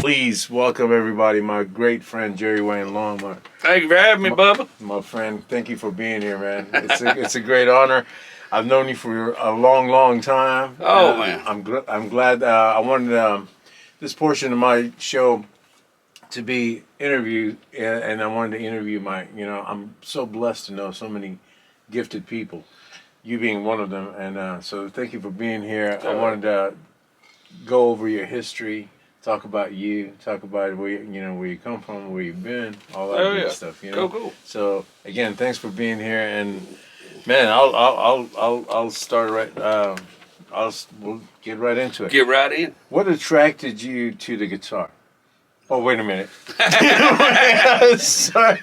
please welcome everybody, my great friend Jerry Wayne Longmire. Thank you for having me, Bubba. My friend, thank you for being here, man. It's a great honor. I've known you for a long time. Oh man, I'm glad. I wanted this portion of my show to be interviewed, and I wanted to interview I'm so blessed to know so many gifted people, you being one of them, and so thank you for being here. I wanted to go over your history, talk about you, talk about where you come from, where you've been, all that good stuff. Cool. So again, thanks for being here, and man, I'll start right. We'll get right into it. Get right in. What attracted you to the guitar? Oh, wait a minute. Sorry.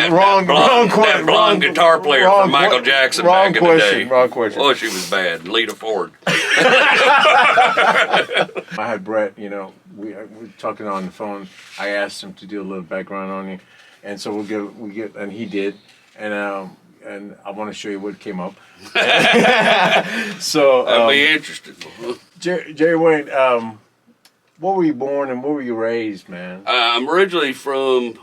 Wrong guitar player from Michael Jackson back in the day. Wrong question. Oh, she was bad. Lita Ford. I had Brett, we were talking on the phone. I asked him to do a little background on you. And so and he did. And I want to show you what came up. So I'll be interested. Jerry Wayne, what were you born and where were you raised, man? I'm originally from,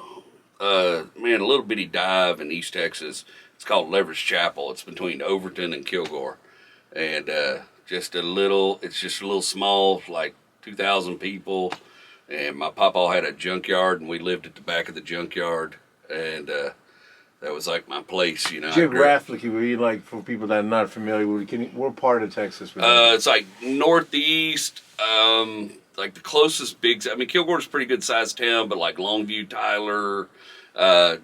a little bitty dive in East Texas. It's called Leverage Chapel. It's between Overton and Kilgore. And it's just a little small, like 2,000 people. And my papa had a junkyard, and we lived at the back of the junkyard. And that was like my place, Geographically, were you, like, for people that are not familiar, what part of Texas? It's like northeast, like the closest Kilgore's a pretty good sized town, but like Longview, Tyler,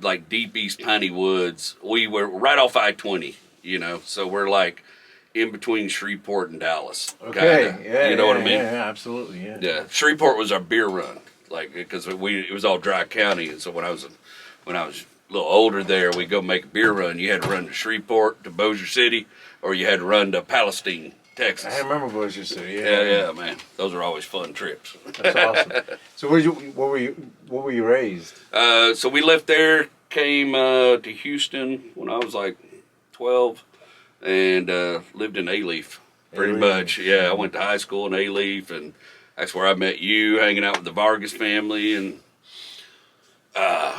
like deep east Piney Woods. We were right off I-20, so we're like in between Shreveport and Dallas. Okay, kinda. Yeah, you know what I mean? Yeah, absolutely, yeah. Yeah, Shreveport was our beer run, like because it was all dry county, and so when I was a little older there, we'd go make a beer run. You had to run to Shreveport, to Bossier City, or you had to run to Palestine, Texas. I remember Bossier City. Yeah, man. Those are always fun trips. That's awesome. So what were you raised? So we left there, came to Houston when I was like 12, and lived in A-Leaf pretty much. Yeah, I went to high school in A-Leaf, and that's where I met you, hanging out with the Vargas family, and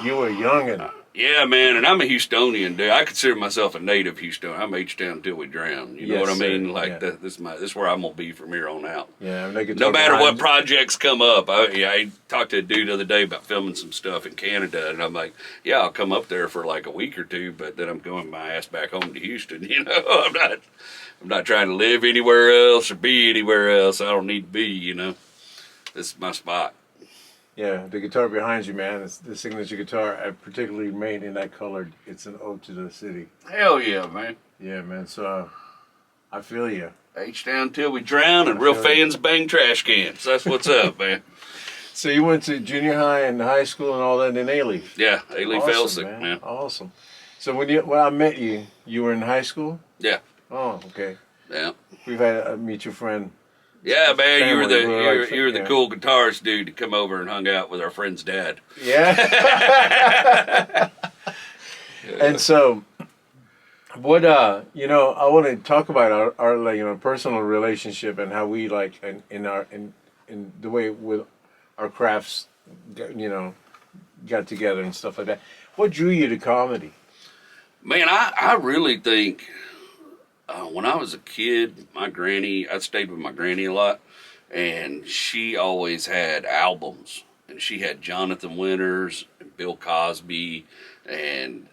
you were young and. Yeah, man, and I'm a Houstonian, dude. I consider myself a native Houstonian. I'm H-Town until we drown. You know what I mean? Sir. Like, this is where I'm going to be from here on out. Yeah, no matter what projects come up. I talked to a dude the other day about filming some stuff in Canada, and I'm like, yeah, I'll come up there for like a week or two, but then I'm going my ass back home to Houston. I'm not trying to live anywhere else or be anywhere else. I don't need to be, This is my spot. Yeah, the guitar behind you, man, it's the signature guitar. I particularly made in that color. It's an ode to the city. Hell yeah, man. Yeah, man. So I feel you. H-Town till we drown, and real fans bang trash cans. That's what's up, man. So you went to junior high and high school and all that in A-Leaf? Yeah, A-Leaf awesome, man. Awesome. So when I met you, you were in high school? Yeah. Oh, okay. Yeah. We've had to meet your friend. Yeah, man, you were the cool guitarist dude that come over and hung out with our friend's dad. Yeah. And so, what I want to talk about our personal relationship and how we in the way with our crafts, got together and stuff like that. What drew you to comedy? Man, I really think. When I was a kid, I stayed with my granny a lot, and she always had albums, and she had Jonathan Winters and Bill Cosby, and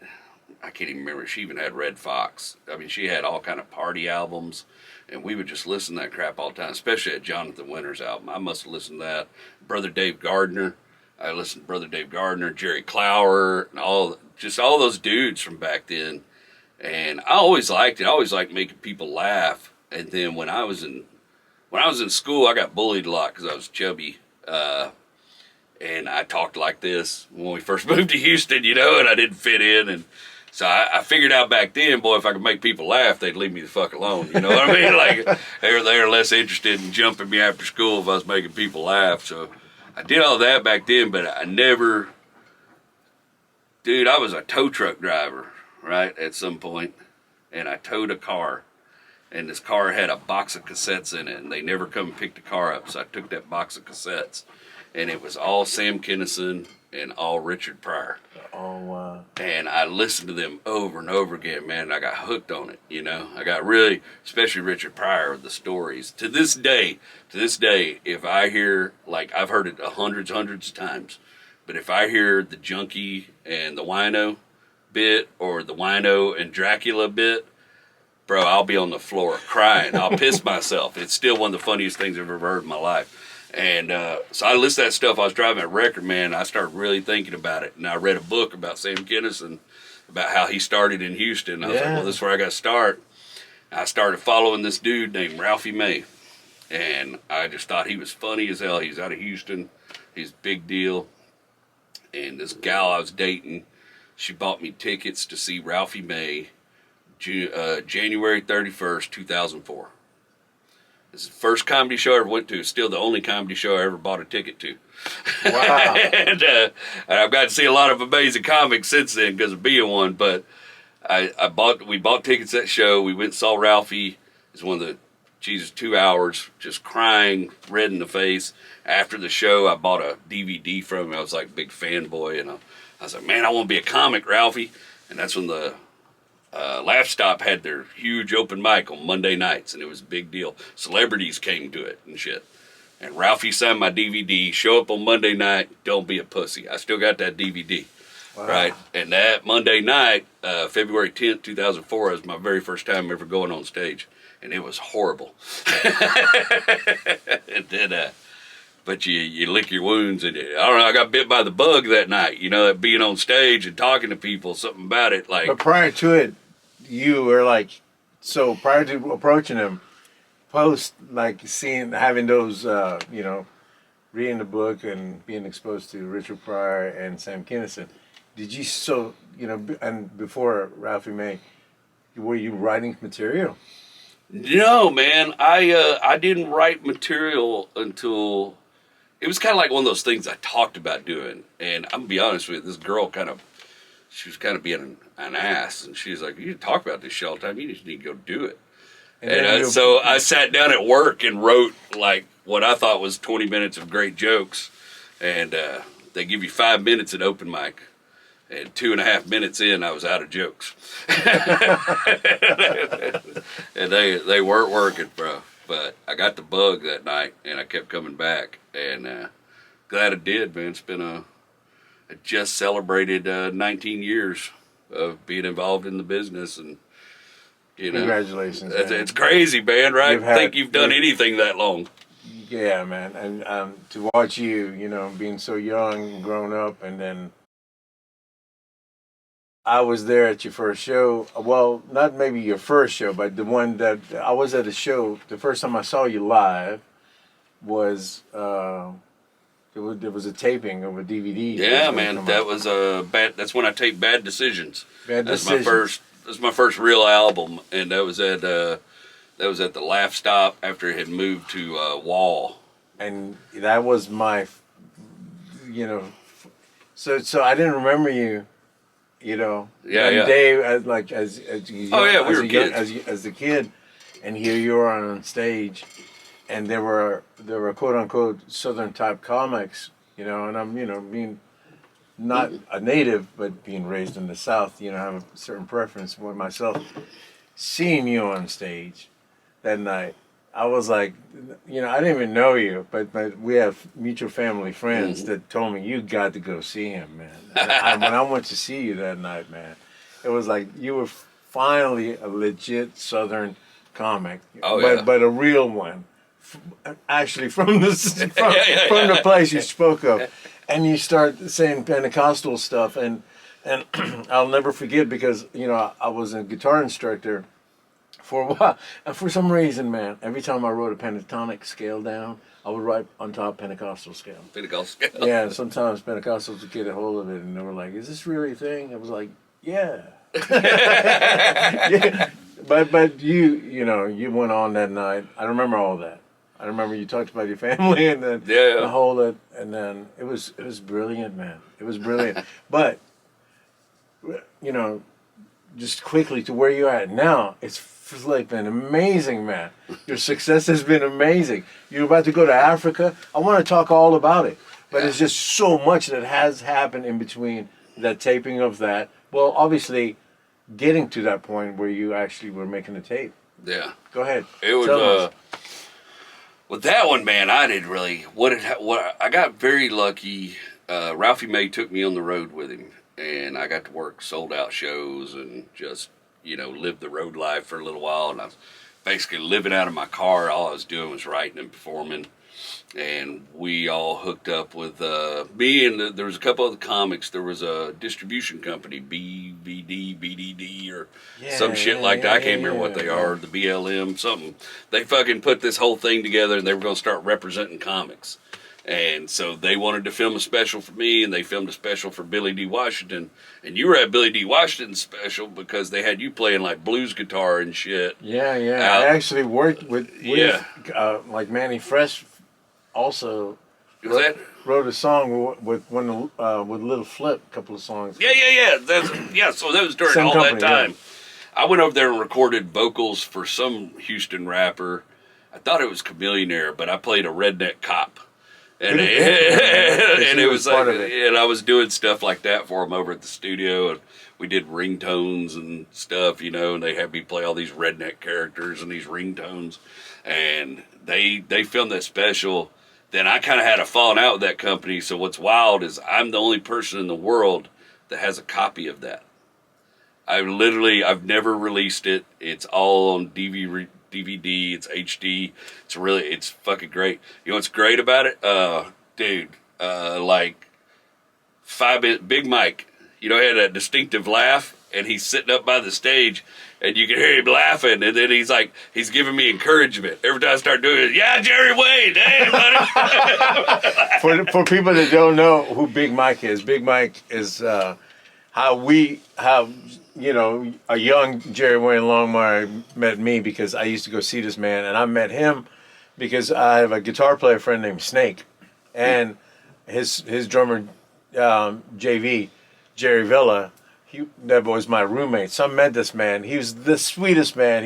I can't even remember, she even had Red Fox. I mean, she had all kind of party albums, and we would just listen to that crap all the time, especially that Jonathan Winters album. I must have listened to that. Brother Dave Gardner, I listened to Brother Dave Gardner, Jerry Clower, and all those dudes from back then. And I always liked it. I always liked making people laugh. And then when I was in school, I got bullied a lot because I was chubby. And I talked like this when we first moved to Houston, and I didn't fit in. And so I figured out back then, boy, if I could make people laugh, they'd leave me the fuck alone. You know what I mean? Like, they were less interested in jumping me after school if I was making people laugh. So I did all that back then, but I never... Dude, I was a tow truck driver. Right, at some point, and I towed a car, and this car had a box of cassettes in it, and they never come and pick the car up. So I took that box of cassettes, and it was all Sam Kinison and all Richard Pryor. Oh, wow. And I listened to them over and over again, man. I got hooked on it, you know. I got really, especially Richard Pryor, the stories. To this day, if I hear, like, I've heard it hundreds of times, but if I hear the Junkie and the Wino bit, or the Wino and Dracula bit, bro, I'll be on the floor crying. I'll piss myself. It's still one of the funniest things I've ever heard in my life. And so I listened to that stuff. I was driving a record, man, and I started really thinking about it. And I read a book about Sam Kinison, about how he started in Houston. I was like, well, this is where I got to start. I started following this dude named Ralphie May. And I just thought he was funny as hell. He's out of Houston. He's a big deal. And this gal I was dating, she bought me tickets to see Ralphie May January 31st, 2004. This is the first comedy show I ever went to. It's still the only comedy show I ever bought a ticket to. Wow. and I've got to see a lot of amazing comics since then because of being one. But we bought tickets to that show. We went and saw Ralphie. It's one of the, 2 hours, just crying, red in the face. After the show, I bought a DVD from him. I was like a big fanboy. And I was like, man, I want to be a comic, Ralphie. And that's when the Laugh Stop had their huge open mic on Monday nights, and it was a big deal. Celebrities came to it and shit. And Ralphie signed my DVD. Show up on Monday night, don't be a pussy. I still got that DVD, right? And that Monday night, February 10th, 2004, was my very first time ever going on stage, and it was horrible. And then, but you lick your wounds, and I don't know. I got bit by the bug that night. You know, that being on stage and talking to people, something about it. Like, But prior to it, you were like, so prior to approaching him, post like having those, reading the book and being exposed to Richard Pryor and Sam Kinison, did you and before Ralphie May, were you writing material? no, man, I didn't write material until. It was kind of like one of those things I talked about doing. And I'm going to be honest with you, this girl she was kind of being an ass. And she was like, you talk about this shit all the time. You just need to go do it. And so I sat down at work and wrote like what I thought was 20 minutes of great jokes. And they give you 5 minutes at open mic. And 2.5 minutes in, I was out of jokes. And they weren't working, bro. But I got the bug that night, and I kept coming back, and glad I did, man. It's been I just celebrated 19 years of being involved in the business, and you know, congratulations, man. It's crazy, man. Right? I think you've done anything that long. Yeah, man, and to watch you, being so young and grown up, and then I was there at your first show. Well, not maybe your first show, but the one that I was at a show. The first time I saw you live was there was a taping of a DVD. Yeah, man, that was bad. That's when I taped Bad Decisions. That's my first real album, and that was at the Laugh Stop after it had moved to Wall. And that was my, so I didn't remember you. Yeah, and Dave, as you, we were kids. As a kid, and here you are on stage, and there were quote unquote Southern type comics, and I'm being not a native, but being raised in the South, I have a certain preference for myself. Seeing you on stage that night, I was like, I didn't even know you, but we have mutual family friends that told me, you got to go see him, man. And when I went to see you that night, man, it was like you were finally a legit Southern comic, but a real one, actually from the place you spoke of. And you start saying Pentecostal stuff, and I'll never forget because, I was a guitar instructor for a while, and for some reason, man, every time I wrote a pentatonic scale down, I would write on top Pentecostal scale. Pentecostal scale. Yeah, and sometimes Pentecostals would get a hold of it, and they were like, "Is this really a thing?" I was like, "Yeah." Yeah. But you went on that night. I remember all that. I remember you talked about your family, and then the whole and then it was brilliant, man. It was brilliant. But just quickly to where you're at now, it's Flick, man, amazing, man. Your success has been amazing. You're about to go to Africa. I want to talk all about it, but it's just so much that has happened in between that taping of that. Well, obviously, getting to that point where you actually were making the tape. Yeah. Go ahead. It was with that one, man. I didn't really what I got very lucky. Ralphie May took me on the road with him, and I got to work sold out shows and just live the road life for a little while. And I was basically living out of my car. All I was doing was writing and performing. And we all hooked up with me and there was a couple other comics. There was a distribution company, BVD, or some shit like that. I can't remember what they are, the BLM, something. They fucking put this whole thing together, and they were going to start representing comics. And so they wanted to film a special for me, and they filmed a special for Billy D. Washington. And you were at Billy D. Washington's special because they had you playing like blues guitar and shit. Yeah. I actually worked with like Manny Fresh. Also, wrote a song with Little Flip, a couple of songs. Yeah. So that was during Same all company, that time. Yeah. I went over there and recorded vocals for some Houston rapper. I thought it was Chameleonaire, but I played a redneck cop. And it was like, and I was doing stuff like that for them over at the studio, and we did ringtones and stuff, and they had me play all these redneck characters and these ringtones, and they filmed that special. Then I kind of had a falling out with that company. So what's wild is I'm the only person in the world that has a copy of that. I've never released it. It's all on DVD. It's HD. It's fucking great. You know what's great about it? Dude, like 5 minutes, Big Mike, he had that distinctive laugh, and he's sitting up by the stage, and you can hear him laughing, and then he's giving me encouragement. Every time I start doing it, yeah, Jerry Wade, hey, buddy. For people that don't know who Big Mike is how a young Jerry Wayne Longmire met me, because I used to go see this man, and I met him because I have a guitar player friend named Snake, and his drummer, JV, Jerry Villa, that was my roommate. So I met this man. He was the sweetest man.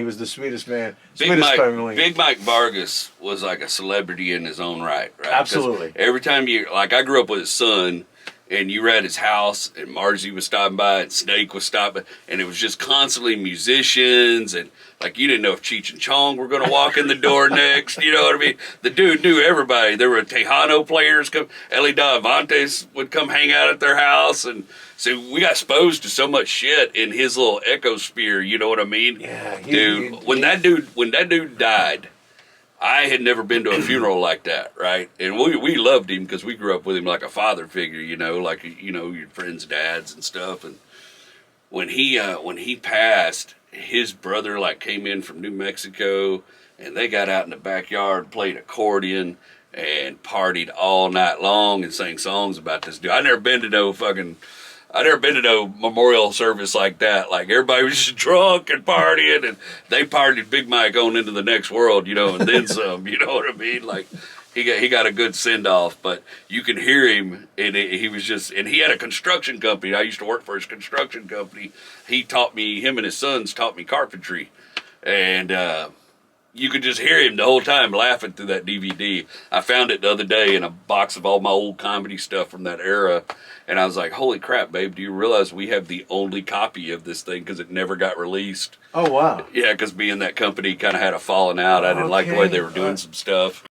Big Mike Vargas was like a celebrity in his own right? Absolutely. Every time I grew up with his son, and you were at his house, and Margie was stopping by, and Snake was stopping, and it was just constantly musicians, and like you didn't know if Cheech and Chong were going to walk in the door next, you know what I mean? The dude knew everybody. There were Tejano players come, Ellie Davantes would come hang out at their house, and so we got exposed to so much shit in his little ecosphere, you know what I mean? Yeah, when that dude died, I had never been to a funeral like that, right? And we loved him because we grew up with him like a father figure, like your friends' dads and stuff. And when he passed, his brother came in from New Mexico, and they got out in the backyard, played accordion, and partied all night long and sang songs about this dude. I'd never been to no memorial service like that. Like, everybody was just drunk and partying, and they partied Big Mike on into the next world, and then some, you know what I mean? Like, he got a good send-off, but you can hear him, and he had a construction company. I used to work for his construction company. Him and his sons taught me carpentry, and you could just hear him the whole time laughing through that DVD. I found it the other day in a box of all my old comedy stuff from that era, and I was like, holy crap, babe, do you realize we have the only copy of this thing because it never got released? Oh, wow. Yeah, because me and that company kind of had a falling out. I didn't like the way they were doing some stuff.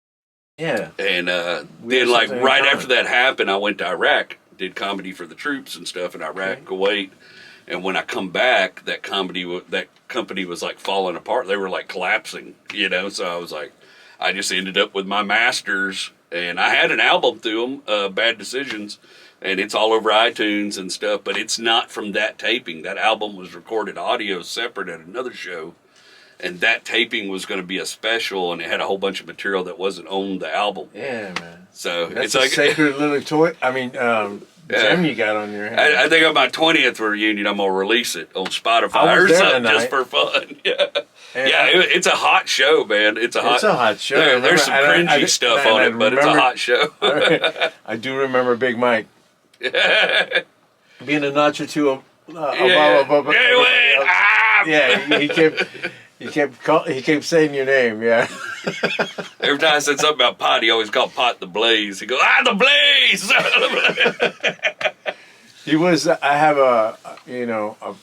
Yeah. And then, right after that happened, I went to Iraq, did comedy for the troops and stuff in Iraq, Kuwait. And when I come back, that company was falling apart. They were collapsing, So I was I just ended up with my masters, and I had an album through them, Bad Decisions, and it's all over iTunes and stuff. But it's not from that taping. That album was recorded audio separate at another show, and that taping was going to be a special, and it had a whole bunch of material that wasn't on the album. Yeah, man. So that's a sacred little toy. I mean. Gem you got on your hand. I think on my 20th reunion, I'm going to release it on Spotify or something just for fun. Yeah. It's a hot show, man. It's a hot show. There's some cringy stuff on it, but it's a hot show. I do remember Big Mike being a notch or two above. Yeah, he kept. He kept saying your name. Yeah. Every time I said something about pot, he always called pot the Blaze. He goes, the Blaze! He was. I have a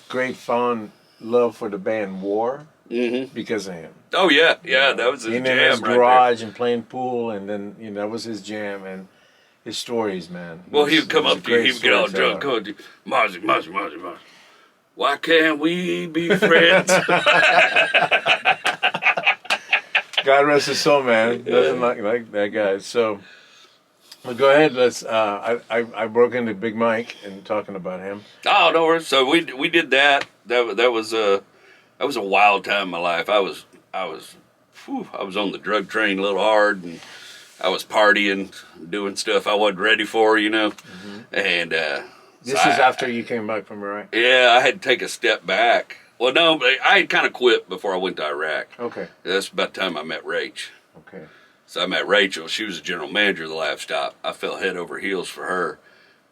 great fond love for the band War because of him. Oh, yeah. Yeah, that was his Being jam in his right garage and playing pool, and then that was his jam and his stories, man. Well, he would come was a up to you, he great would get all drunk, storyteller. come up to you, Marzi. Why can't we be friends? God rest his soul, man. Nothing like that guy. So, well, go ahead. Let's. I broke into Big Mike and talking about him. Oh, no worries. So we did that. That was a wild time in my life. I was on the drug train a little hard, and I was partying, doing stuff I wasn't ready for, And This is after you came back from Iraq. yeah, I had to take a step back. Well, no, but I had kind of quit before I went to Iraq. Okay. That's about the time I met Rach. Okay. So I met Rachel. She was the general manager of the Lab Stop. I fell head over heels for her,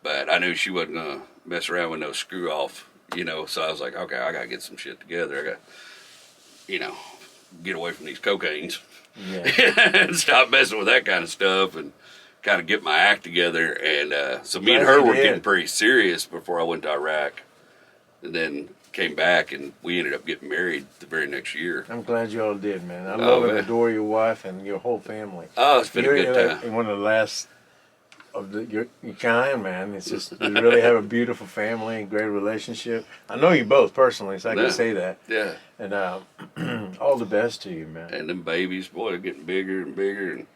but I knew she wasn't gonna mess around with no screw off, So I was like, okay, I gotta get some shit together. I got, get away from these cocaines and stop messing with that kind of stuff and kind of get my act together. And so me and her were getting pretty serious before I went to Iraq, and then came back and we ended up getting married the very next year. I'm glad you all did, man. I love and adore your wife and your whole family. Oh, it's been a good time. One of the last of your kind, man. It's just you really have a beautiful family and great relationship. I know you both personally, so I can say that. Yeah. And all the best to you, man. And them babies, boy, they're getting bigger and bigger. And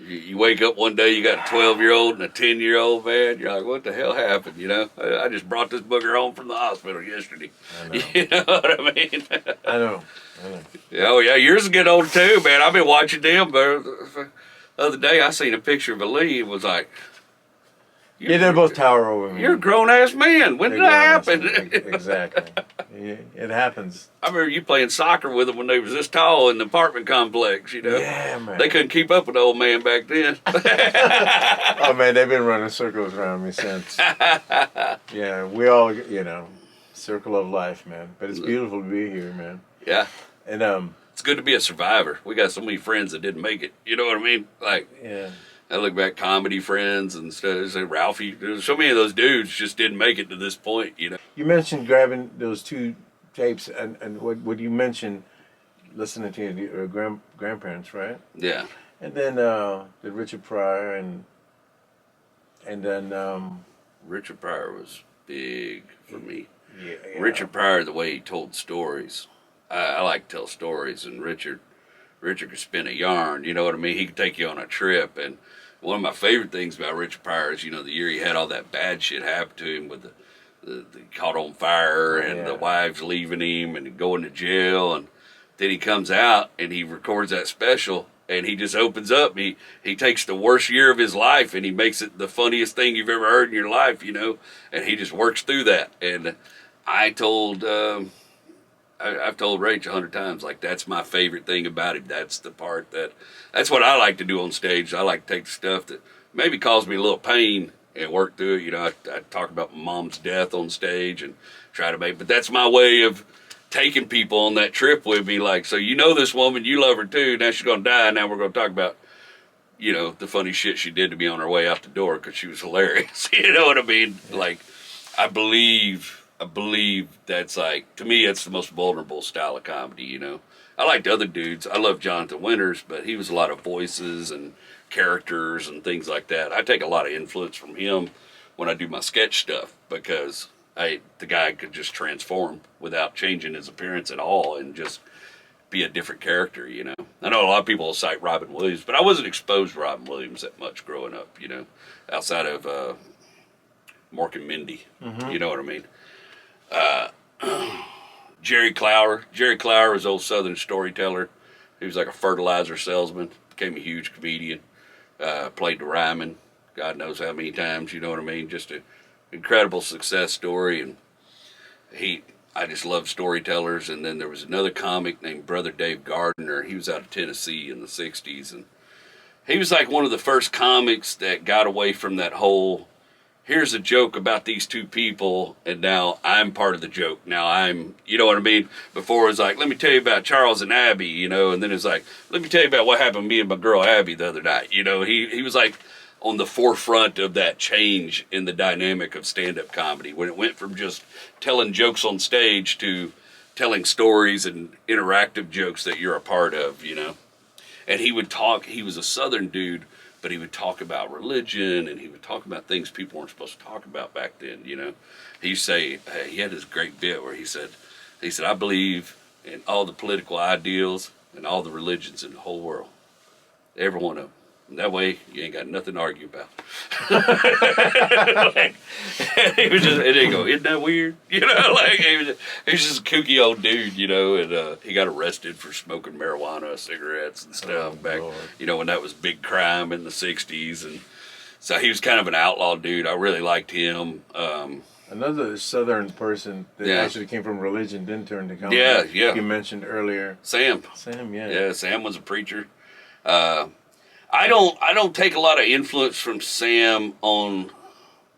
you wake up one day, you got a 12-year-old and a 10-year-old, man. You're like, what the hell happened? I just brought this booger home from the hospital yesterday. I know. You know what I mean? I know. Oh, yeah, yours is getting old too, man. I've been watching them, but the other day I seen a picture of Ali and was like, yeah, they both tower over me. You're a grown-ass man. When did that happen? Exactly. Yeah, it happens. I remember you playing soccer with them when they was this tall in the apartment complex, Yeah, man. They couldn't keep up with the old man back then. Oh, man, they've been running circles around me since. Yeah, we all, circle of life, man. But it's beautiful to be here, man. Yeah. And, it's good to be a survivor. We got so many friends that didn't make it. You know what I mean? Like, yeah. I look back, comedy friends and stuff. Say Ralphie, there's so many of those dudes just didn't make it to this point. You mentioned grabbing those two tapes, and what you mentioned, listening to your grandparents, right? Yeah. And then the Richard Pryor, and then Richard Pryor was big for me. Yeah. Richard Pryor, the way he told stories, I like to tell stories, and Richard could spin a yarn. You know what I mean? He could take you on a trip. And one of my favorite things about Richard Pryor is, the year he had all that bad shit happen to him with the caught on fire and the wives leaving him and going to jail. And then he comes out and he records that special and he just opens up. He takes the worst year of his life and he makes it the funniest thing you've ever heard in your life, and he just works through that. And I've told Rach 100 times, like, that's my favorite thing about him. That's the part that's what I like to do on stage. I like to take the stuff that maybe caused me a little pain and work through it. I talk about my mom's death on stage and try to but that's my way of taking people on that trip with me. Like, so this woman, you love her too. Now she's going to die. Now we're going to talk about, the funny shit she did to me on her way out the door because she was hilarious. You know what I mean? Like, I believe that's like, to me, it's the most vulnerable style of comedy, I liked other dudes. I love Jonathan Winters, but he was a lot of voices and characters and things like that. I take a lot of influence from him when I do my sketch stuff because the guy could just transform without changing his appearance at all and just be a different character, I know a lot of people will cite Robin Williams, but I wasn't exposed to Robin Williams that much growing up, outside of Mork and Mindy, You know what I mean? Jerry Clower was an old Southern storyteller. He was like a fertilizer salesman, became a huge comedian, played the Ryman, God knows how many times, you know what I mean? Just an incredible success story. And I just love storytellers. And then there was another comic named Brother Dave Gardner. He was out of Tennessee in the 60s. And he was like one of the first comics that got away from that whole here's a joke about these two people, and now I'm part of the joke. Now I'm, you know what I mean? Before it was like, let me tell you about Charles and Abby, you know, and then it's like, let me tell you about what happened to me and my girl Abby the other night. You know, he was like on the forefront of that change in the dynamic of stand-up comedy when it went from just telling jokes on stage to telling stories and interactive jokes that you're a part of, you know. And he would talk, he was a Southern dude, but he would talk about religion and he would talk about things people weren't supposed to talk about back then, you know. He say, he had this great bit where he said, I believe in all the political ideals and all the religions in the whole world. Every one of them. And that way, you ain't got nothing to argue about. Like, he was just, and they go, isn't that weird? You know, like, he was just a kooky old dude, you know, and he got arrested for smoking marijuana, cigarettes and stuff back, Lord. You know, when that was big crime in the 60s. And so he was kind of an outlaw dude. I really liked him. Another Southern person that actually came from religion, didn't turn to comedy. Yeah. You mentioned earlier. Sam, yeah. Yeah, Sam was a preacher. I don't take a lot of influence from Sam on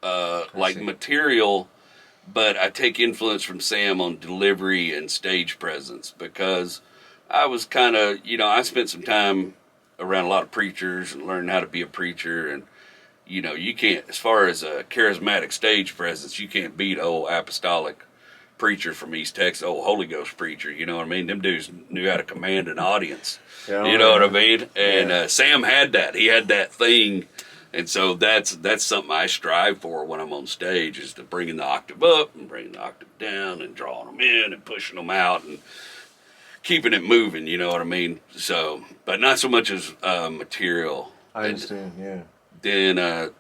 like material, but I take influence from Sam on delivery and stage presence because I was kind of, you know, I spent some time around a lot of preachers and learned how to be a preacher. And, you know, you can't, as far as a charismatic stage presence, you can't beat old apostolic preacher from East Texas, old Holy Ghost preacher, you know what I mean? Them dudes knew how to command an audience, you know what I mean? And Sam had that. He had that thing. And so that's something I strive for when I'm on stage, is to bringing the octave up and bringing the octave down and drawing them in and pushing them out and keeping it moving, you know what I mean? So, but not so much as material. I understand, yeah. Then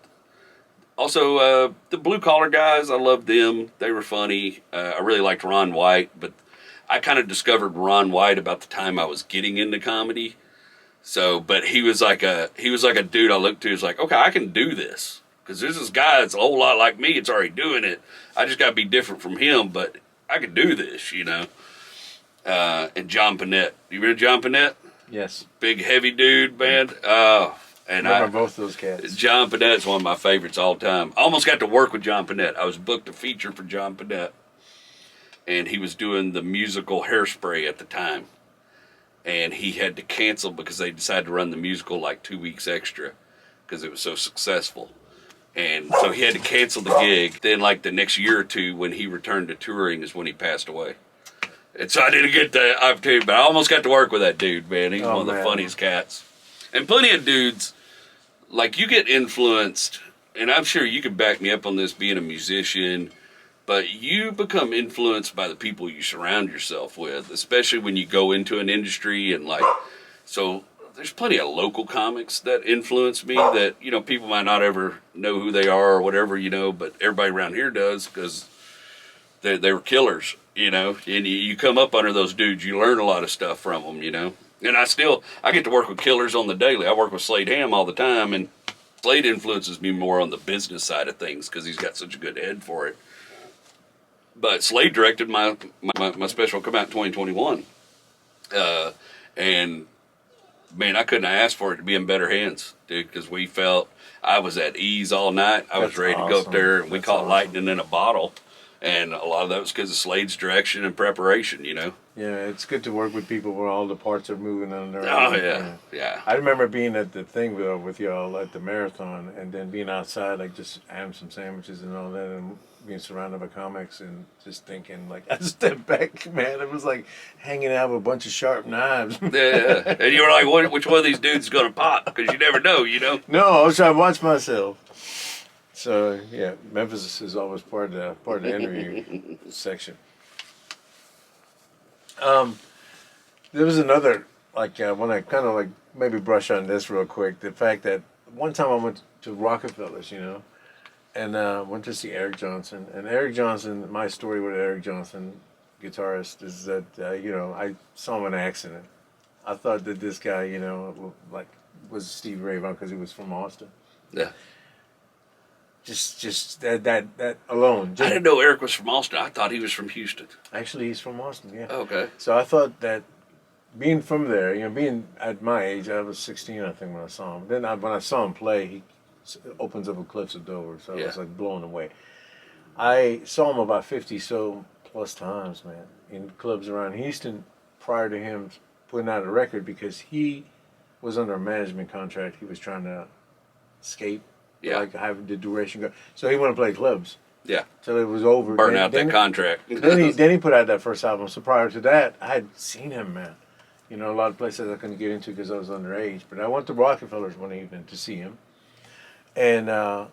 also the blue collar guys, I loved them. They were funny. I really liked Ron White, but I kind of discovered Ron White about the time I was getting into comedy. So, but he was like a dude I looked to. Is like, okay, I can do this because there's this guy that's a whole lot like me. It's already doing it. I just got to be different from him, but I can do this, you know. And John Panette, you remember John Panette? Yes. Big heavy dude, man. And I remember both those cats. John Panette's one of my favorites all time. I almost got to work with John Panette. I was booked a feature for John Panette, and he was doing the musical Hairspray at the time. And he had to cancel because they decided to run the musical like 2 weeks extra because it was so successful. And so he had to cancel the gig. Then like the next year or two when he returned to touring is when he passed away. And so I didn't get the opportunity, but I almost got to work with that dude, man. He's one of the funniest cats. And plenty of dudes, like you get influenced, and I'm sure you can back me up on this being a musician, but you become influenced by the people you surround yourself with, especially when you go into an industry and like, so there's plenty of local comics that influence me that, you know, people might not ever know who they are or whatever, you know, but everybody around here does because they were killers, you know, and you come up under those dudes, you learn a lot of stuff from them, you know. And I get to work with killers on the daily. I work with Slade Ham all the time, and Slade influences me more on the business side of things because he's got such a good head for it. But Slade directed my special come out in 2021. And, man, I couldn't have asked for it to be in better hands, dude, because we felt I was at ease all night. I was ready to go up there, and we caught lightning in a bottle. And a lot of that was because of Slade's direction and preparation, you know. Yeah, it's good to work with people where all the parts are moving under. Oh, yeah. I remember being at the thing with y'all at the marathon and then being outside, like just having some sandwiches and all that and being surrounded by comics and just thinking, like, I stepped back, man. It was like hanging out with a bunch of sharp knives. Yeah. And you were like, which one of these dudes is going to pop? Because you never know, you know. No, I was trying to watch myself. So yeah, Memphis is always part of the interview section. There was another when I kind of like maybe brush on this real quick. The fact that one time I went to Rockefellers, you know, and went to see Eric Johnson. And Eric Johnson, my story with Eric Johnson, guitarist, is that you know, I saw him in an accident. I thought that this guy, you know, like was Steve Ray Vaughan because he was from Austin. Yeah. Just that alone. I didn't know Eric was from Austin. I thought he was from Houston. Actually, he's from Austin, yeah. Okay. So I thought that being from there, you know, being at my age, I was 16, I think, when I saw him. Then when I saw him play, opens up a cliffs of Dover. So I Yeah. was like blown away. I saw him about 50 so plus times, man, in clubs around Houston prior to him putting out a record because he was under a management contract. He was trying to escape, Yeah. like have the duration go. So he wanted to play clubs Yeah. till it was over. Burn out that contract. Then he put out that first album. So prior to that, I had seen him, man. You know, a lot of places I couldn't get into because I was underage. But I went to Rockefeller's one evening to see him. And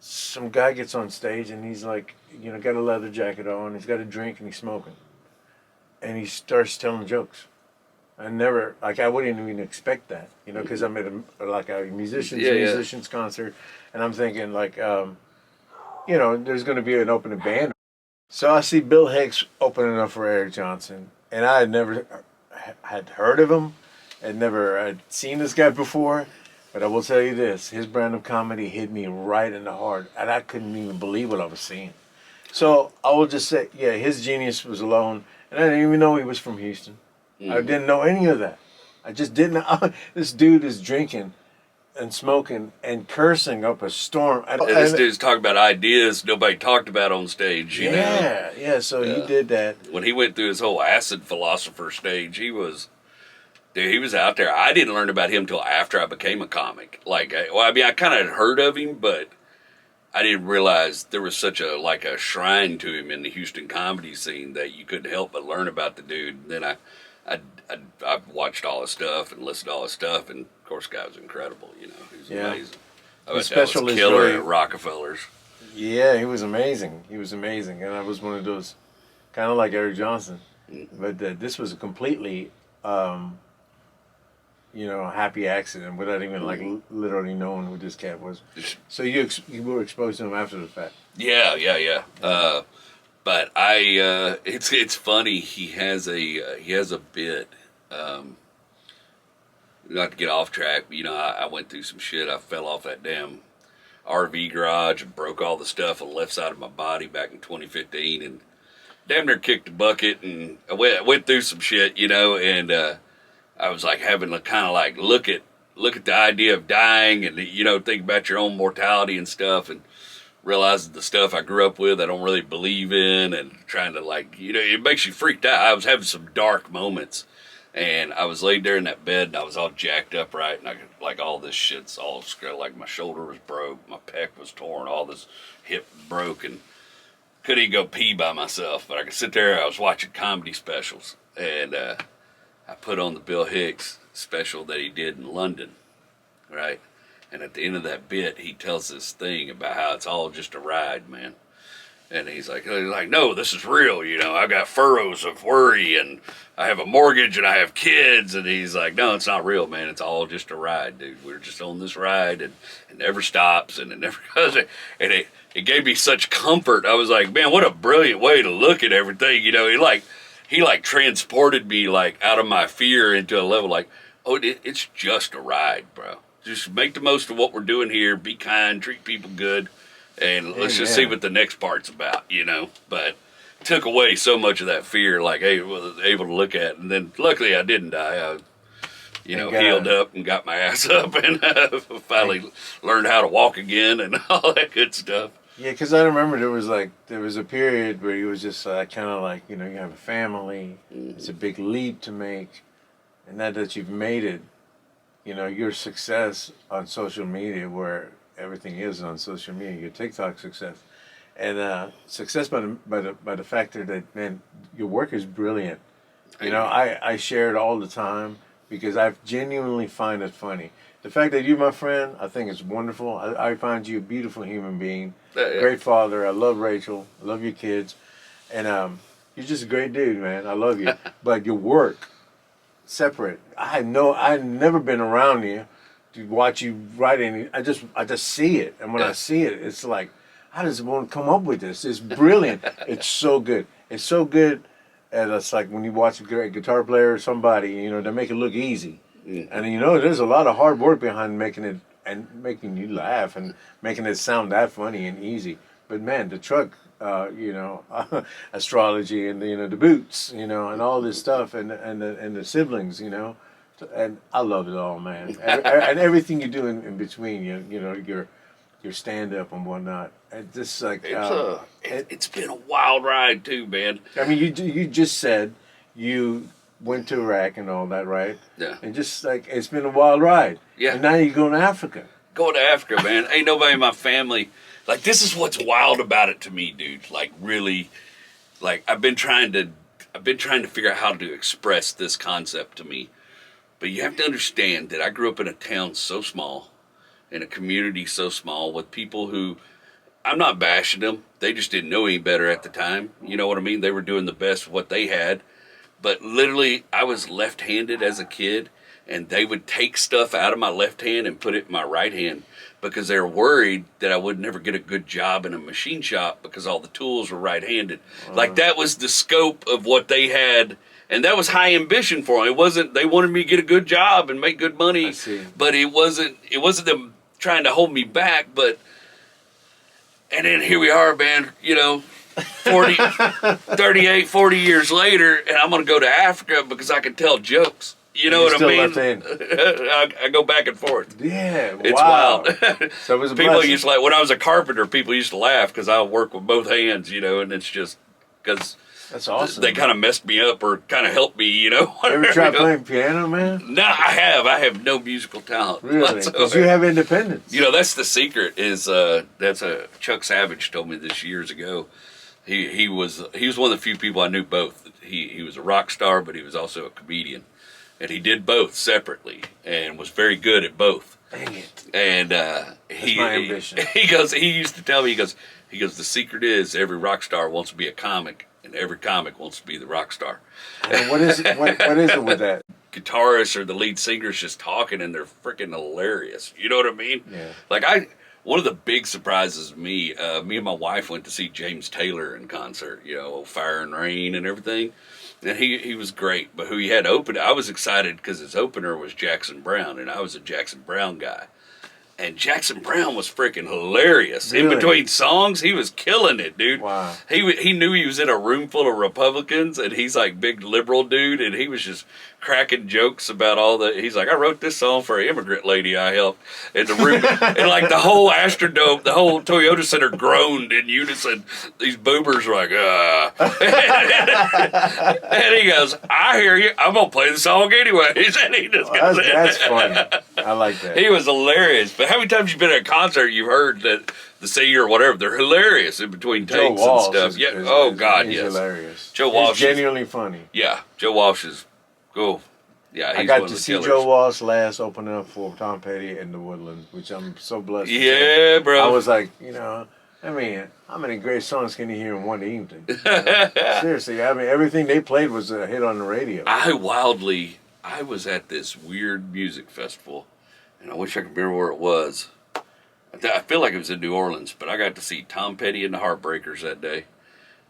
some guy gets on stage and he's like, you know, got a leather jacket on. He's got a drink and he's smoking. And he starts telling jokes. I never, like, I wouldn't even expect that, you know, because I'm at a musicians concert. And I'm thinking, like, you know, there's going to be an opening band. So I see Bill Hicks opening up for Eric Johnson. And I had heard of him and never had seen this guy before. But I will tell you this, his brand of comedy hit me right in the heart. And I couldn't even believe what I was seeing. So I will just say, yeah, his genius was alone. And I didn't even know he was from Houston. I didn't know any of that. I just didn't. This dude is drinking and smoking and cursing up a storm. And this dude's talking about ideas nobody talked about on stage, you know? Yeah, so he did that. When he went through his whole acid philosopher stage, he was out there. I didn't learn about him till after I became a comic. Like, I kind of had heard of him, but I didn't realize there was such a shrine to him in the Houston comedy scene that you couldn't help but learn about the dude. Then I watched all his stuff and listened to all his stuff, and of course, the guy was incredible. You know, he was amazing. I bet that was killer at Rockefeller's. Yeah, he was amazing. He was amazing, and I was one of those, kind of like Eric Johnson, but this was a completely, you know, happy accident without even like literally knowing who this cat was. So you were exposed to him after the fact. Yeah. But it's funny. He has a bit. Not to get off track, but, you know, I went through some shit. I fell off that damn RV garage and broke all the stuff on the left side of my body back in 2015, and damn near kicked the bucket. And I went through some shit, you know, and I was like having to kind of like look at the idea of dying and, you know, think about your own mortality and stuff, and realizing the stuff I grew up with I don't really believe in, and trying to, like, you know, it makes you freaked out. I was having some dark moments, and I was laid there in that bed and I was all jacked up, right, and I could, like, all this shit's all like my shoulder was broke, my pec was torn, all this hip broke, and couldn't even go pee by myself. But I could sit there. I was watching comedy specials, and I put on the Bill Hicks special that he did in London, right? And at the end of that bit, he tells this thing about how it's all just a ride, man. And he's like, no, this is real. You know, I got furrows of worry, and I have a mortgage, and I have kids. And he's like, no, it's not real, man. It's all just a ride, dude. We're just on this ride, and it never stops, and it never goes. And it gave me such comfort. I was like, man, what a brilliant way to look at everything. You know, he transported me, like, out of my fear into a level like, oh, it's just a ride, bro. Just make the most of what we're doing here. Be kind, treat people good, and let's just see what the next part's about, you know. But took away so much of that fear, like, hey, was able to look at, and then luckily I didn't die. I, you know, healed up and got my ass up, and finally learned how to walk again and all that good stuff. Yeah, because I remember there was a period where you was just kind of like, you know, you have a family. It's a big leap to make, and now that you've made it, you know, your success on social media, where everything is on social media, your TikTok success, and success by the factor that, man, your work is brilliant. You know, I share it all the time because I genuinely find it funny. The fact that you're my friend, I think it's wonderful. I find you a beautiful human being, great father. I love Rachel. I love your kids, and you're just a great dude, man. I love you. But your work, separate. I've never been around you to watch you write any. I just see it, and when I see it, it's like, how does one come up with this? It's brilliant. It's so good. It's so good, and it's like when you watch a great guitar player or somebody, you know, they make it look easy, and you know, there's a lot of hard work behind making it and making you laugh and making it sound that funny and easy. But man, the truck. You know, astrology and, you know, the boots, you know, and all this stuff, and the siblings, you know, And I love it all, man. And everything you do in between, you know, your stand up and whatnot. And just like It's been a wild ride too, man. I mean, you just said you went to Iraq and all that, right? Yeah. And just like it's been a wild ride. Yeah. And now you're going to Africa. Going to Africa, man. Ain't nobody in my family. Like, this is what's wild about it to me, dude. Like, really, like I've been trying to figure out how to express this concept to me. But you have to understand that I grew up in a town so small, in a community so small, with people who, I'm not bashing them. They just didn't know any better at the time. You know what I mean? They were doing the best of what they had. But literally, I was left-handed as a kid, and they would take stuff out of my left hand and put it in my right hand because they were worried that I would never get a good job in a machine shop because all the tools were right-handed. Like, that was the scope of what they had. And that was high ambition for them. It wasn't, they wanted me to get a good job and make good money. I see. But it wasn't them trying to hold me back. But, and then here we are, man, you know, 38, 40 years later, and I'm going to go to Africa because I can tell jokes. You know what I mean? I go back and forth. Yeah, It's wow. wild. So it was a People blessing. used to like, when I was a carpenter, people used to laugh because I work with both hands, you know, and it's just because That's awesome. they kind of messed me up or kind of helped me, you know. Ever try playing piano, man? No, I have. I have no musical talent. Really? whatsoever. Because you have independence. You know, that's the secret. Is that's Chuck Savage told me this years ago. He was one of the few people I knew both. He was a rock star, but he was also a comedian, and he did both separately and was very good at both. Dang it. And my ambition. He used to tell me, he goes, the secret is every rock star wants to be a comic, and every comic wants to be the rock star. And what is it? What is it with that? Guitarists or the lead singers just talking, and they're freaking hilarious. You know what I mean? Yeah. Like one of the big surprises of me and my wife went to see James Taylor in concert, you know, Fire and Rain and everything. And he was great, but who he had open, I was excited because his opener was Jackson Browne, and I was a Jackson Browne guy. And Jackson Browne was freaking hilarious. Really? In between songs, he was killing it, dude. Wow. He knew he was in a room full of Republicans, and he's like big liberal dude, and he was just cracking jokes about all the. He's like, I wrote this song for an immigrant lady I helped, and the room, and like the whole Astrodome, the whole Toyota Center groaned in unison. These boomers were like, and he goes, I hear you. I'm gonna play the song anyways, and he just goes, That's funny. I like that. He was hilarious. But how many times you've been at a concert, you've heard that the singer or whatever, they're hilarious in between Joe takes Walsh and stuff. is, Yeah. is, Oh is, God, he's yes. hilarious. Joe Walsh He's genuinely funny. Yeah, Joe Walsh is cool. Yeah, he's I got one to of the see killers. Joe Walsh last open up for Tom Petty in the Woodlands, which I'm so blessed. to Yeah, bro. I was like, you know, I mean, how many great songs can you hear in one evening? You know? Seriously, I mean, everything they played was a hit on the radio. I was at this weird music festival, and I wish I could remember where it was. I feel like it was in New Orleans, but I got to see Tom Petty and the Heartbreakers that day.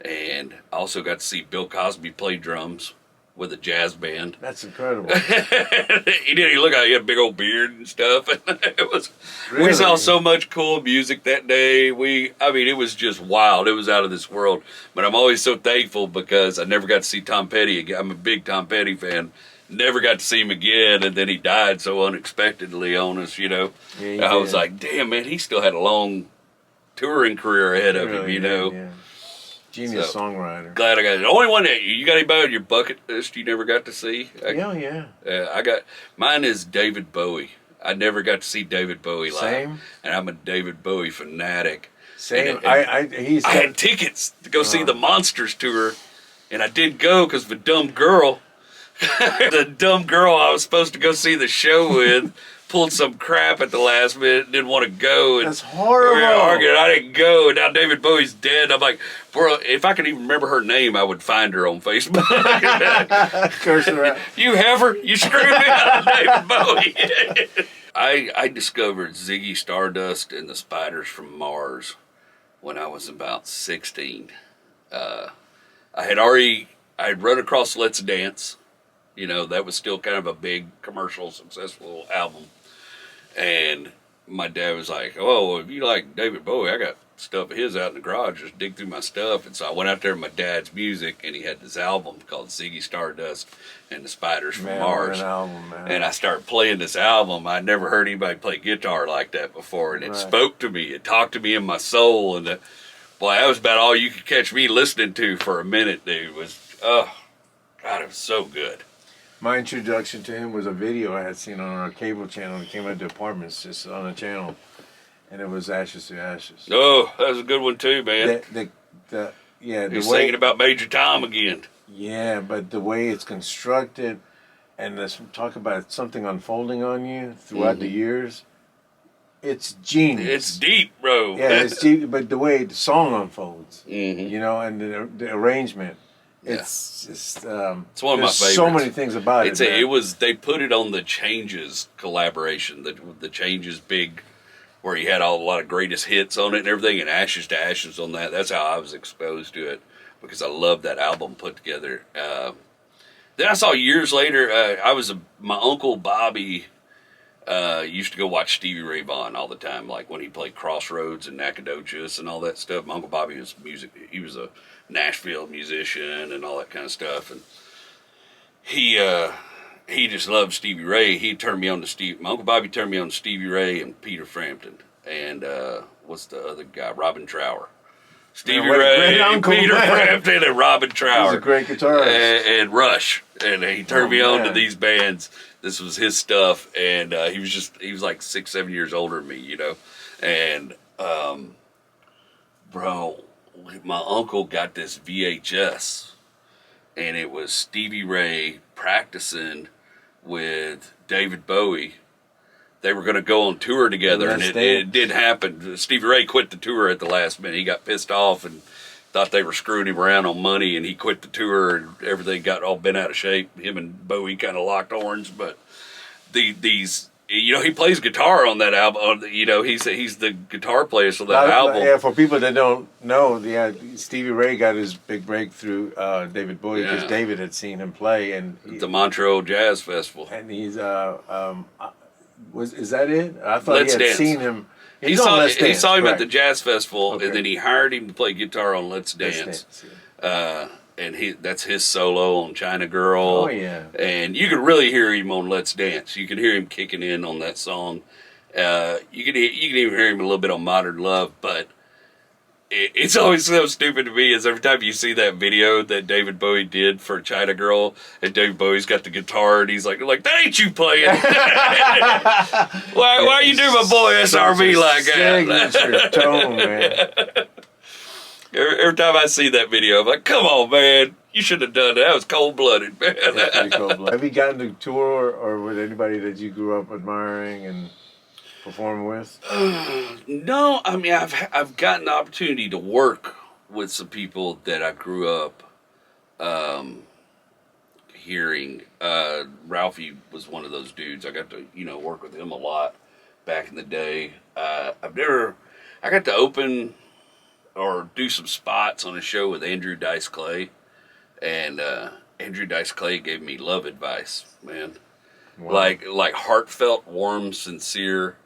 And I also got to see Bill Cosby play drums with a jazz band. That's incredible. He did. He looked like he had a big old beard and stuff. It was. Really? We saw so much cool music that day. I mean, it was just wild. It was out of this world. But I'm always so thankful because I never got to see Tom Petty again. I'm a big Tom Petty fan. Never got to see him again, and then he died so unexpectedly on us. You know, Yeah, I was like, damn man, he still had a long touring career ahead of him. You know. Yeah. Genius So, songwriter. Glad I got it. The only one that you got anybody on your bucket list you never got to see? Yeah. I got mine is David Bowie. I never got to see David Bowie live, Same. and I'm a David Bowie fanatic. Same. And I had tickets to go see the Monsters tour, and I did go because of a dumb girl. The dumb girl I was supposed to go see the show with pulled some crap at the last minute and didn't want to go. And That's horrible. we were arguing. I didn't go, and now David Bowie's dead. I'm like, bro, if I could even remember her name, I would find her on Facebook. Curse her out. You heifer, you screwed me out, David Bowie. I discovered Ziggy Stardust and the Spiders from Mars when I was about 16. I had run across Let's Dance. You know, that was still kind of a big commercial successful album. And my dad was like, oh, well, if you like David Bowie, I got stuff of his out in the garage, just dig through my stuff. And so I went out there with my dad's music, and he had this album called Ziggy Stardust and the Spiders from Man, Mars. what an album, man. And I started playing this album. I'd never heard anybody play guitar like that before, and it spoke to me. It talked to me in my soul, and boy, that was about all you could catch me listening to for a minute, dude. God, it was so good. My introduction to him was a video I had seen on our cable channel. It came out to apartments just on a channel, and it was Ashes to Ashes. Oh, that was a good one too, man. He's singing about Major Tom again. Yeah, but the way it's constructed, and let's talk about something unfolding on you throughout the years. It's genius. It's deep, bro. Yeah, it's deep, but the way the song unfolds, Mm-hmm. you know, and the arrangement, Yeah. it's just It's one of my there's favorites. so many things about it. It was they put it on the Changes collaboration, the Changes big, where he had a lot of greatest hits on it and everything, and Ashes to Ashes on that. That's how I was exposed to it because I loved that album put together. Then I saw years later. My uncle Bobby. Used to go watch Stevie Ray Vaughan all the time, like when he played Crossroads and Nacogdoches and all that stuff. My Uncle Bobby was he was a Nashville musician and all that kind of stuff. And he just loved Stevie Ray. My Uncle Bobby turned me on to Stevie Ray and Peter Frampton. And what's the other guy? Robin Trower. Stevie Ray, Peter Frampton, and Robin Trower. He's a great guitarist. And Rush. And he turned me on to these bands. This was his stuff, and he was like 6, 7 years older than me, you know. And bro, my uncle got this VHS, and it was Stevie Ray practicing with David Bowie. They were going to go on tour together, and it didn't happen. Stevie Ray quit the tour at the last minute. He got pissed off and thought they were screwing him around on money, and he quit the tour, and everything got all bent out of shape. Him and Bowie kind of locked horns, but these, you know, he plays guitar on that album. You know, he's the guitar player on that album. Yeah, for people that don't know, Stevie Ray got his big breakthrough David Bowie because David had seen him play, and the Montreal Jazz Festival. And he's is that it? I thought Let's he had Dance. seen him. He saw him at the Jazz Festival, and then he hired him to play guitar on Let's Dance. And that's his solo on China Girl. Oh yeah. And you could really hear him on Let's Dance. You could hear him kicking in on that song. You could even hear him a little bit on Modern Love, but it's always so stupid to me is every time you see that video that David Bowie did for China Girl, and David Bowie's got the guitar, and he's like, that ain't you playing. why you do my boy SRV like that? Signature tone, man. Every time I see that video, I'm like, come on, man. You should have done that. That was cold-blooded, man. That's pretty cold-blooded. Have you gotten to tour or with anybody that you grew up admiring and performing with? No, I mean, I've gotten the opportunity to work with some people that I grew up hearing. Ralphie was one of those dudes. I got to, work with him a lot back in the day. I got to open or do some spots on a show with Andrew Dice Clay, and Andrew Dice Clay gave me love advice, man. Wow. Like heartfelt, warm, sincere,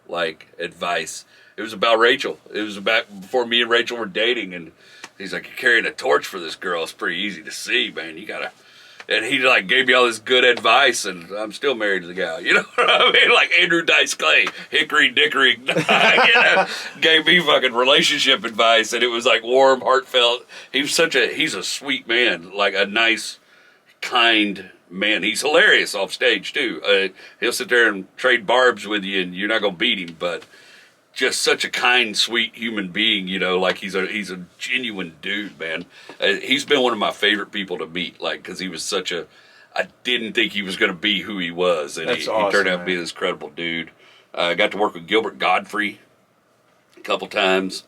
advice. It was about Rachel. It was about before me and Rachel were dating, and he's like, "You're carrying a torch for this girl. It's pretty easy to see, man. You gotta." And he gave me all this good advice, and I'm still married to the gal. You know what I mean? Like Andrew Dice Clay, hickory dickory, gave me fucking relationship advice, and it was warm, heartfelt. He's a sweet man, like a nice, kind man. He's hilarious off stage too. He'll sit there and trade barbs with you, and you're not gonna beat him, but just such a kind, sweet human being, he's a genuine dude, man. He's been one of my favorite people to meet, because he was I didn't think he was going to be who he was, and he turned out to be this credible dude. I got to work with Gilbert Godfrey a couple times,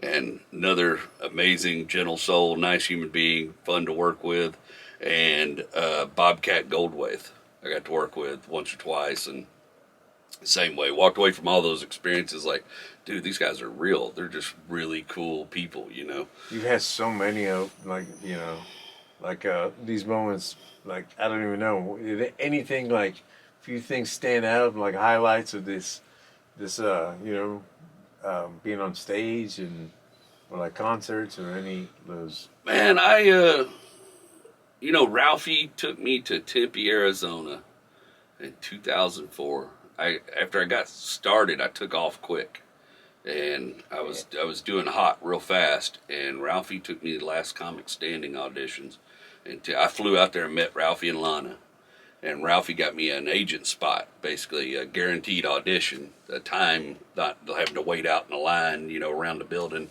and another amazing, gentle soul, nice human being, fun to work with, and Bobcat Goldthwait I got to work with once or twice, and same way, walked away from all those experiences dude, these guys are real. They're just really cool people, You've had so many of, these moments, I don't even know. Is there anything, few things stand out, highlights of this, being on stage and or like concerts or any of those? Man, Ralphie took me to Tempe, Arizona in 2004. After I got started, I took off quick, and I was doing hot real fast. And Ralphie took me to the Last Comic Standing auditions, and I flew out there and met Ralphie and Lana. And Ralphie got me an agent spot, basically a guaranteed audition, a time, not having to wait out in a line, around the building,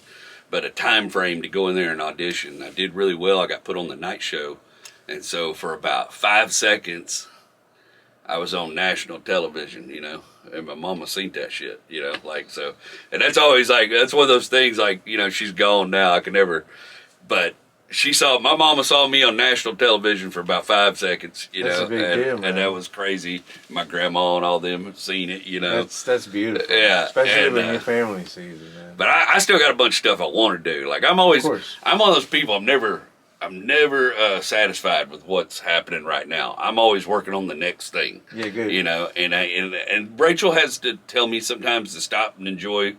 but a time frame to go in there and audition. I did really well. I got put on the night show, and so for about 5 seconds, I was on national television, and my mama seen that shit, so. And that's always that's one of those things, she's gone now. I can never, but my mama saw me on national television for about 5 seconds, That's a big deal, man. and that was crazy. My grandma and all them have seen it, That's beautiful. Yeah, Especially when your family sees it, man. But I still got a bunch of stuff I want to do. I'm always, Of course. I'm one of those people. I'm never satisfied with what's happening right now. I'm always working on the next thing. Yeah, good. And Rachel has to tell me sometimes to stop and enjoy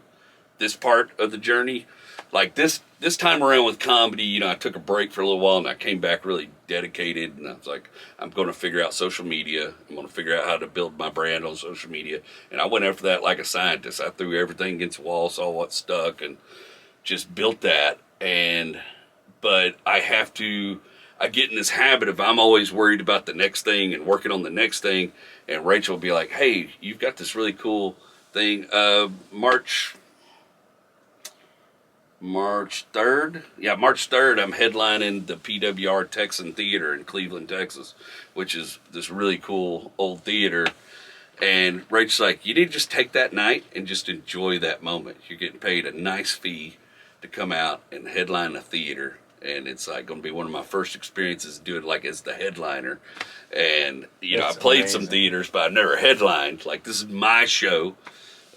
this part of the journey. Like this time around with comedy, I took a break for a little while and I came back really dedicated. And I was like, I'm going to figure out social media. I'm going to figure out how to build my brand on social media. And I went after that like a scientist. I threw everything against the wall, saw what stuck, and just built that. But I get in this habit of I'm always worried about the next thing and working on the next thing. And Rachel will be like, hey, you've got this really cool thing. March 3rd? Yeah, March 3rd, I'm headlining the PWR Texan Theater in Cleveland, Texas, which is this really cool old theater. And Rachel's like, you need to just take that night and just enjoy that moment. You're getting paid a nice fee to come out and headline a theater. And it's going to be one of my first experiences doing it as the headliner. And, That's I played amazing. some theaters, but I've never headlined. This is my show.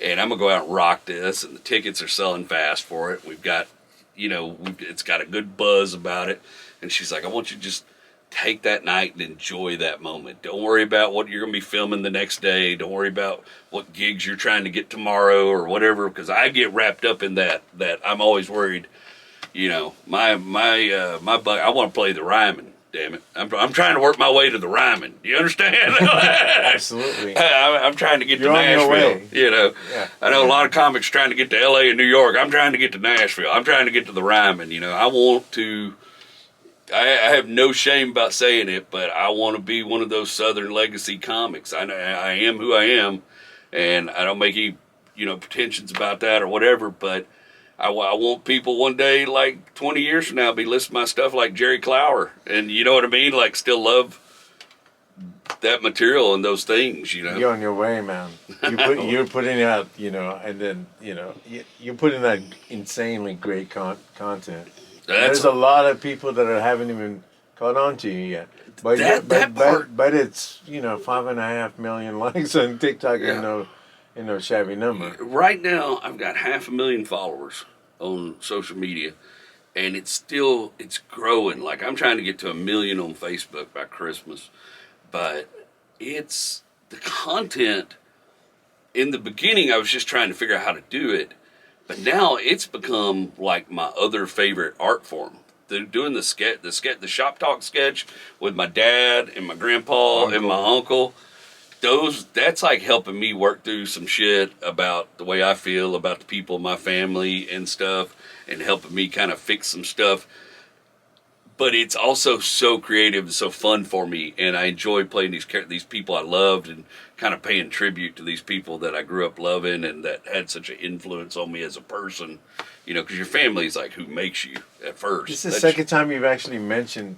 And I'm going to go out and rock this, and the tickets are selling fast for it. We've got, it's got a good buzz about it. And she's like, I want you to just take that night and enjoy that moment. Don't worry about what you're going to be filming the next day. Don't worry about what gigs you're trying to get tomorrow or whatever, because I get wrapped up in that I'm always worried, my I want to play the Ryman. Damn it. I'm trying to work my way to the Ryman. Do you understand? Absolutely. I'm trying to get You're to on your Nashville. way. Yeah. I know a lot of comics trying to get to LA and New York. I'm trying to get to Nashville. I'm trying to get to the Ryman. I want to. I have no shame about saying it, but I want to be one of those Southern legacy comics. I am who I am, and I don't make any pretensions about that or whatever, but I want people one day, 20 years from now, be listening to my stuff like Jerry Clower. And you know what I mean? Still love that material and those things, You're on your way, man. You're putting out, and then, you're putting out insanely great content. There's a lot of people that haven't even caught on to you yet. But but it's 5.5 million likes on TikTok. Yeah. No shabby number. Right now, I've got 500,000 followers on social media, and it's growing. I'm trying to get to 1 million on Facebook by Christmas, but it's the content. In the beginning, I was just trying to figure out how to do it, but now it's become my other favorite art form. They're doing the shop talk sketch with my dad and my grandpa and my uncle. That's helping me work through some shit about the way I feel about the people in my family and stuff, and helping me kind of fix some stuff. But it's also so creative and so fun for me, and I enjoy playing these people I loved and kind of paying tribute to these people that I grew up loving and that had such an influence on me as a person. Because your family is who makes you at first. This is the second time you've actually mentioned,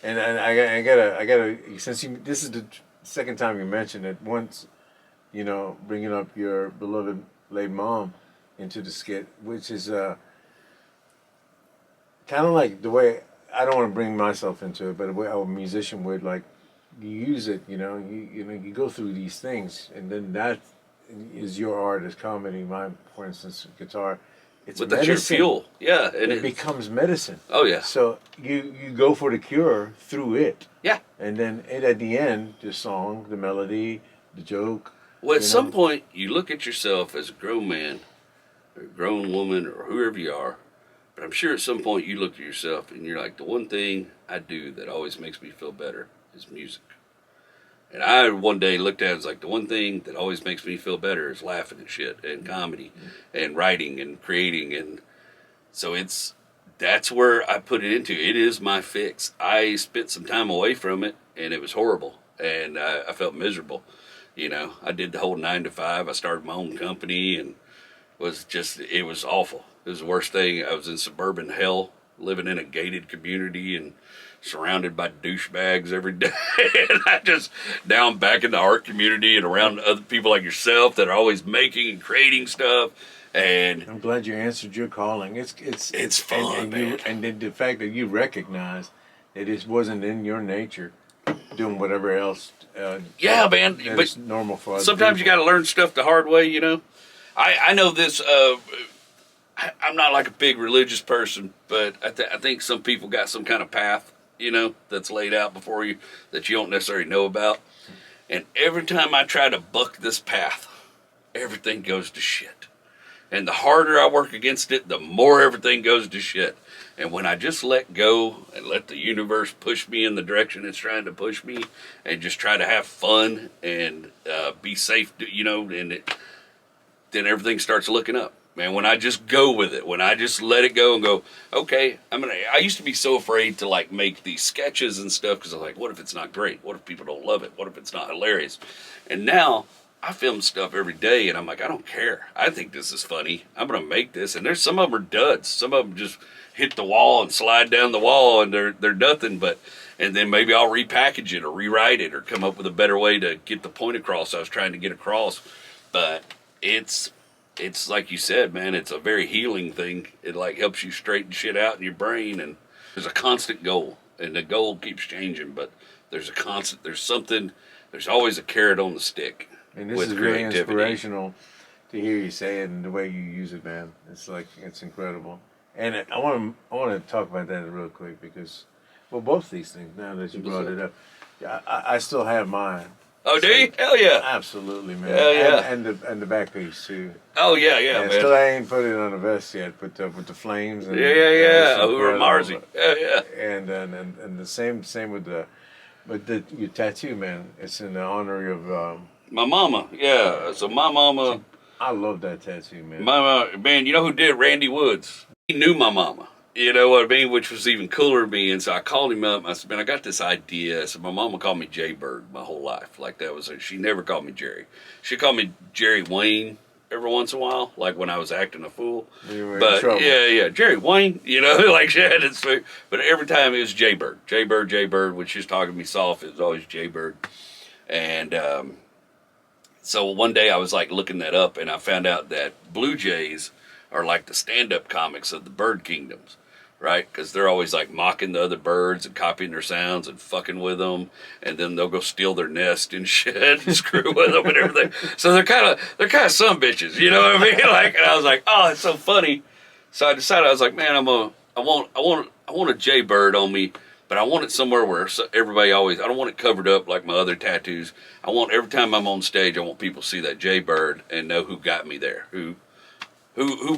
and I gotta this is the second time you mentioned it. Once, bringing up your beloved late mom into the skit, which is kind of like the way, I don't want to bring myself into it, but the way a musician would, you use it, you go through these things, and then that is your art as comedy. Mine, for instance, guitar. It's but that's your fuel. Yeah. And it becomes medicine. Oh, yeah. So you go for the cure through it. Yeah. And then at the end, the song, the melody, the joke. Well, at some point, you look at yourself as a grown man, or a grown woman, or whoever you are, But I'm sure at some point you look at yourself and you're like, the one thing I do that always makes me feel better is music. And I one day looked at it and was like, the one thing that always makes me feel better is laughing and shit and comedy and writing and creating. And so that's where I put it into. It is my fix. I spent some time away from it and it was horrible. And I felt miserable. You know, I did the whole 9 to 5. I started my own company and it was awful. It was the worst thing. I was in suburban hell, living in a gated community and surrounded by douchebags every day. And I just, now I'm back in the art community and around other people like yourself that are always making and creating stuff. And I'm glad you answered your calling. It's fun, man. And the fact that you recognize that it wasn't in your nature doing whatever else. Yeah, man. That But is normal for other sometimes you people. got to learn stuff the hard way, you know. I know this. I'm not like a big religious person, but I think some people got some kind of path, you know, that's laid out before you that you don't necessarily know about. And every time I try to buck this path, everything goes to shit. And the harder I work against it, the more everything goes to shit. And when I just let go and let the universe push me in the direction it's trying to push me, and just try to have fun and be safe, you know, then everything starts looking up. Man, when I just go with it, when I just let it go and go, okay, I used to be so afraid to like make these sketches and stuff because I was like, what if it's not great? What if people don't love it? What if it's not hilarious? And now I film stuff every day and I'm like, I don't care. I think this is funny. I'm going to make this. And there's some of them are duds. Some of them just hit the wall and slide down the wall and they're nothing but, and then maybe I'll repackage it or rewrite it or come up with a better way to get the point across I was trying to get across. But it's like you said, man, it's a very healing thing. It like helps you straighten shit out in your brain, and there's a constant goal, and the goal keeps changing, but there's always a carrot on the stick. And this with is really creativity. inspirational to hear you say it and the way you use it, man. It's incredible. And I want to talk about that real quick because, well, both these things. Now that you brought it up, I still have mine. Oh, do you? Hell yeah. Absolutely, man. Hell yeah. And the back piece too. Oh yeah, yeah, And man. still, I ain't put it on the vest yet, but with the flames. And, Yeah. it's Who are incredible. Marzi? Yeah. And the same with your tattoo, man. It's in the honor of. My mama. Yeah. So my mama. I love that tattoo, man. Man, you know who did it? Randy Woods. He knew my mama. You know what I mean? Which was even cooler to me. And so I called him up. I said, man, I got this idea. So my mama called me Jaybird my whole life. Like that was her. She never called me Jerry. She called me Jerry Wayne every once in a while, like when I was acting a fool. You were in But trouble. yeah, Jerry Wayne, you know, like she had it. But every time it was Jaybird. Jaybird. When she was talking to me soft, it was always Jaybird. And so one day I was like looking that up and I found out that blue jays are like the stand-up comics of the bird kingdoms. Right? Because they're always like mocking the other birds and copying their sounds and fucking with them. And then they'll go steal their nest and shit and screw with them and everything. So they're kind of some bitches, you know what I mean? Like, and I was like, oh, it's so funny. So I decided, I was like, man, I want a Jaybird on me, but I want it somewhere where everybody always, I don't want it covered up like my other tattoos. I want every time I'm on stage, I want people to see that Jaybird and know who got me there, who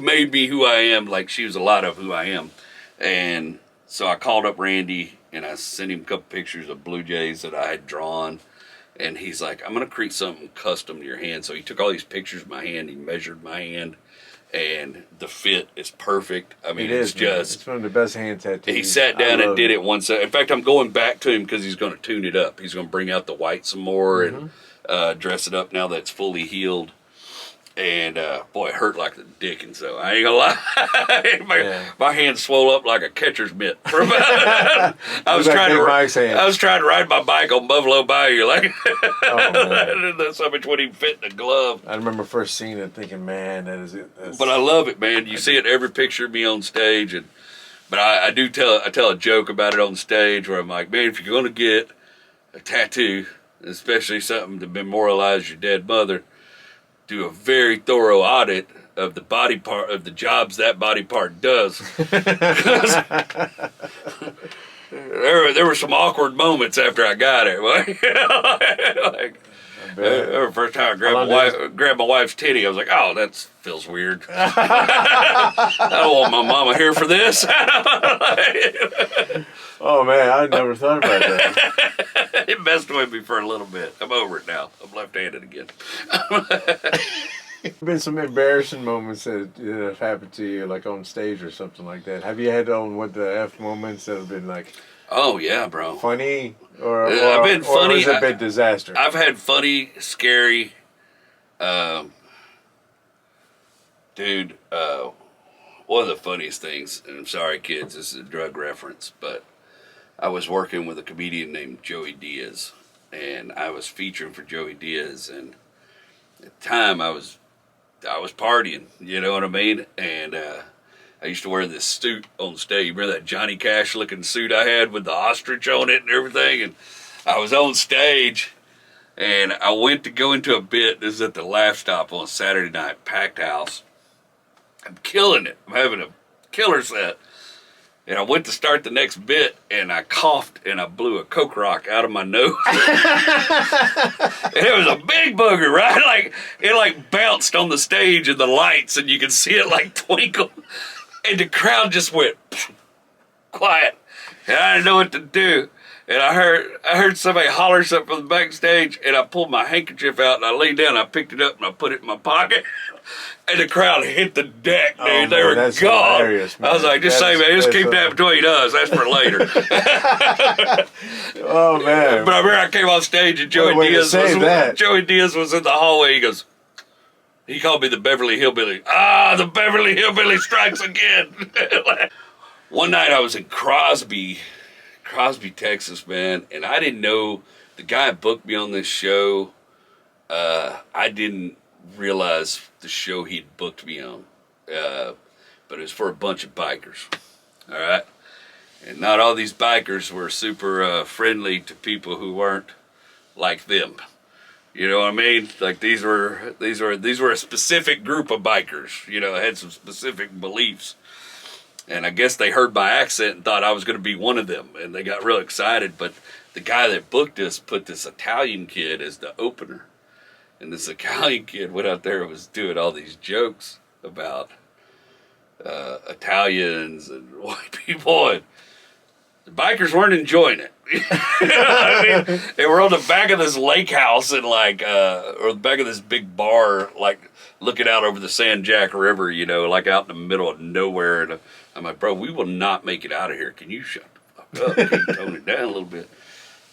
made me who I am. Like she was a lot of who I am. And so I called up Randy and I sent him a couple pictures of blue jays that I had drawn. And he's like, I'm going to create something custom to your hand. So he took all these pictures of my hand. He measured my hand. And the fit is perfect. I mean, it's one of the best hand tattoos. He sat down and did it once. In fact, I'm going back to him because he's going to tune it up. He's going to bring out the white some more and dress it up now that it's fully healed. And boy, it hurt like the dickens though. I ain't gonna lie. My hand swole up like a catcher's mitt. I was trying to ride my bike on Buffalo Bayou, like that's how much wouldn't even fit in a glove. I remember first seeing it, thinking, man, that is it. But I love it, man. You see it every picture of me on stage, but I tell a joke about it on stage where I'm like, man, if you're gonna get a tattoo, especially something to memorialize your dead mother, do a very thorough audit of the body part of the jobs that body part does. There were some awkward moments after I got it. bet. First time I long grabbed my wife's titty, I was like, "Oh, that feels weird. I don't want my mama here for this." Oh man, I never thought about that. It messed with me for a little bit. I'm over it now. I'm left-handed again. Been some embarrassing moments that have happened to you, like on stage or something like that. Have you had on what the F moments that have been like Oh yeah, bro. funny or I've been funny. Or has it been disaster? I've had funny, scary. Dude, one of the funniest things, and I'm sorry, kids, this is a drug reference, but I was working with a comedian named Joey Diaz, and I was featuring for Joey Diaz, and at the time I was partying, you know what I mean? And I used to wear this suit on stage. Remember that Johnny Cash looking suit I had with the ostrich on it and everything? And I was on stage, and I went to go into a bit. This is at the Laugh Stop on Saturday night, packed house. I'm killing it. I'm having a killer set. And I went to start the next bit, and I coughed, and I blew a Coke Rock out of my nose. And it was a big booger, right? Like, it bounced on the stage and the lights, and you could see it like twinkle. And the crowd just went quiet. And I didn't know what to do. And I heard somebody holler something from the backstage, and I pulled my handkerchief out, and I laid down, and I picked it up, and I put it in my pocket. And the crowd hit the deck, dude. Oh, they were that's gone. hilarious, man. I was like, just keep that between us. That's for later. Oh man! But I remember I came off stage and Joey Diaz was in the hallway. He called me the Beverly Hillbilly. The Beverly Hillbilly strikes again. One night I was in Crosby, Texas, man, and I didn't know the guy booked me on this show. I didn't realize the show he'd booked me on, but it was for a bunch of bikers. All right. And not all these bikers were super friendly to people who weren't like them. You know what I mean? Like these were a specific group of bikers. You know, had some specific beliefs. And I guess they heard my accent and thought I was going to be one of them, and they got real excited. But the guy that booked us put this Italian kid as the opener, and this Italian kid went out there and was doing all these jokes about Italians and white people, and the bikers weren't enjoying it. You know what I mean? They were on the back of this lake house and or the back of this big bar, like looking out over the San Jack River, you know, like out in the middle of nowhere. And I'm like, bro, we will not make it out of here. Can you shut the fuck up? Can you tone it down a little bit?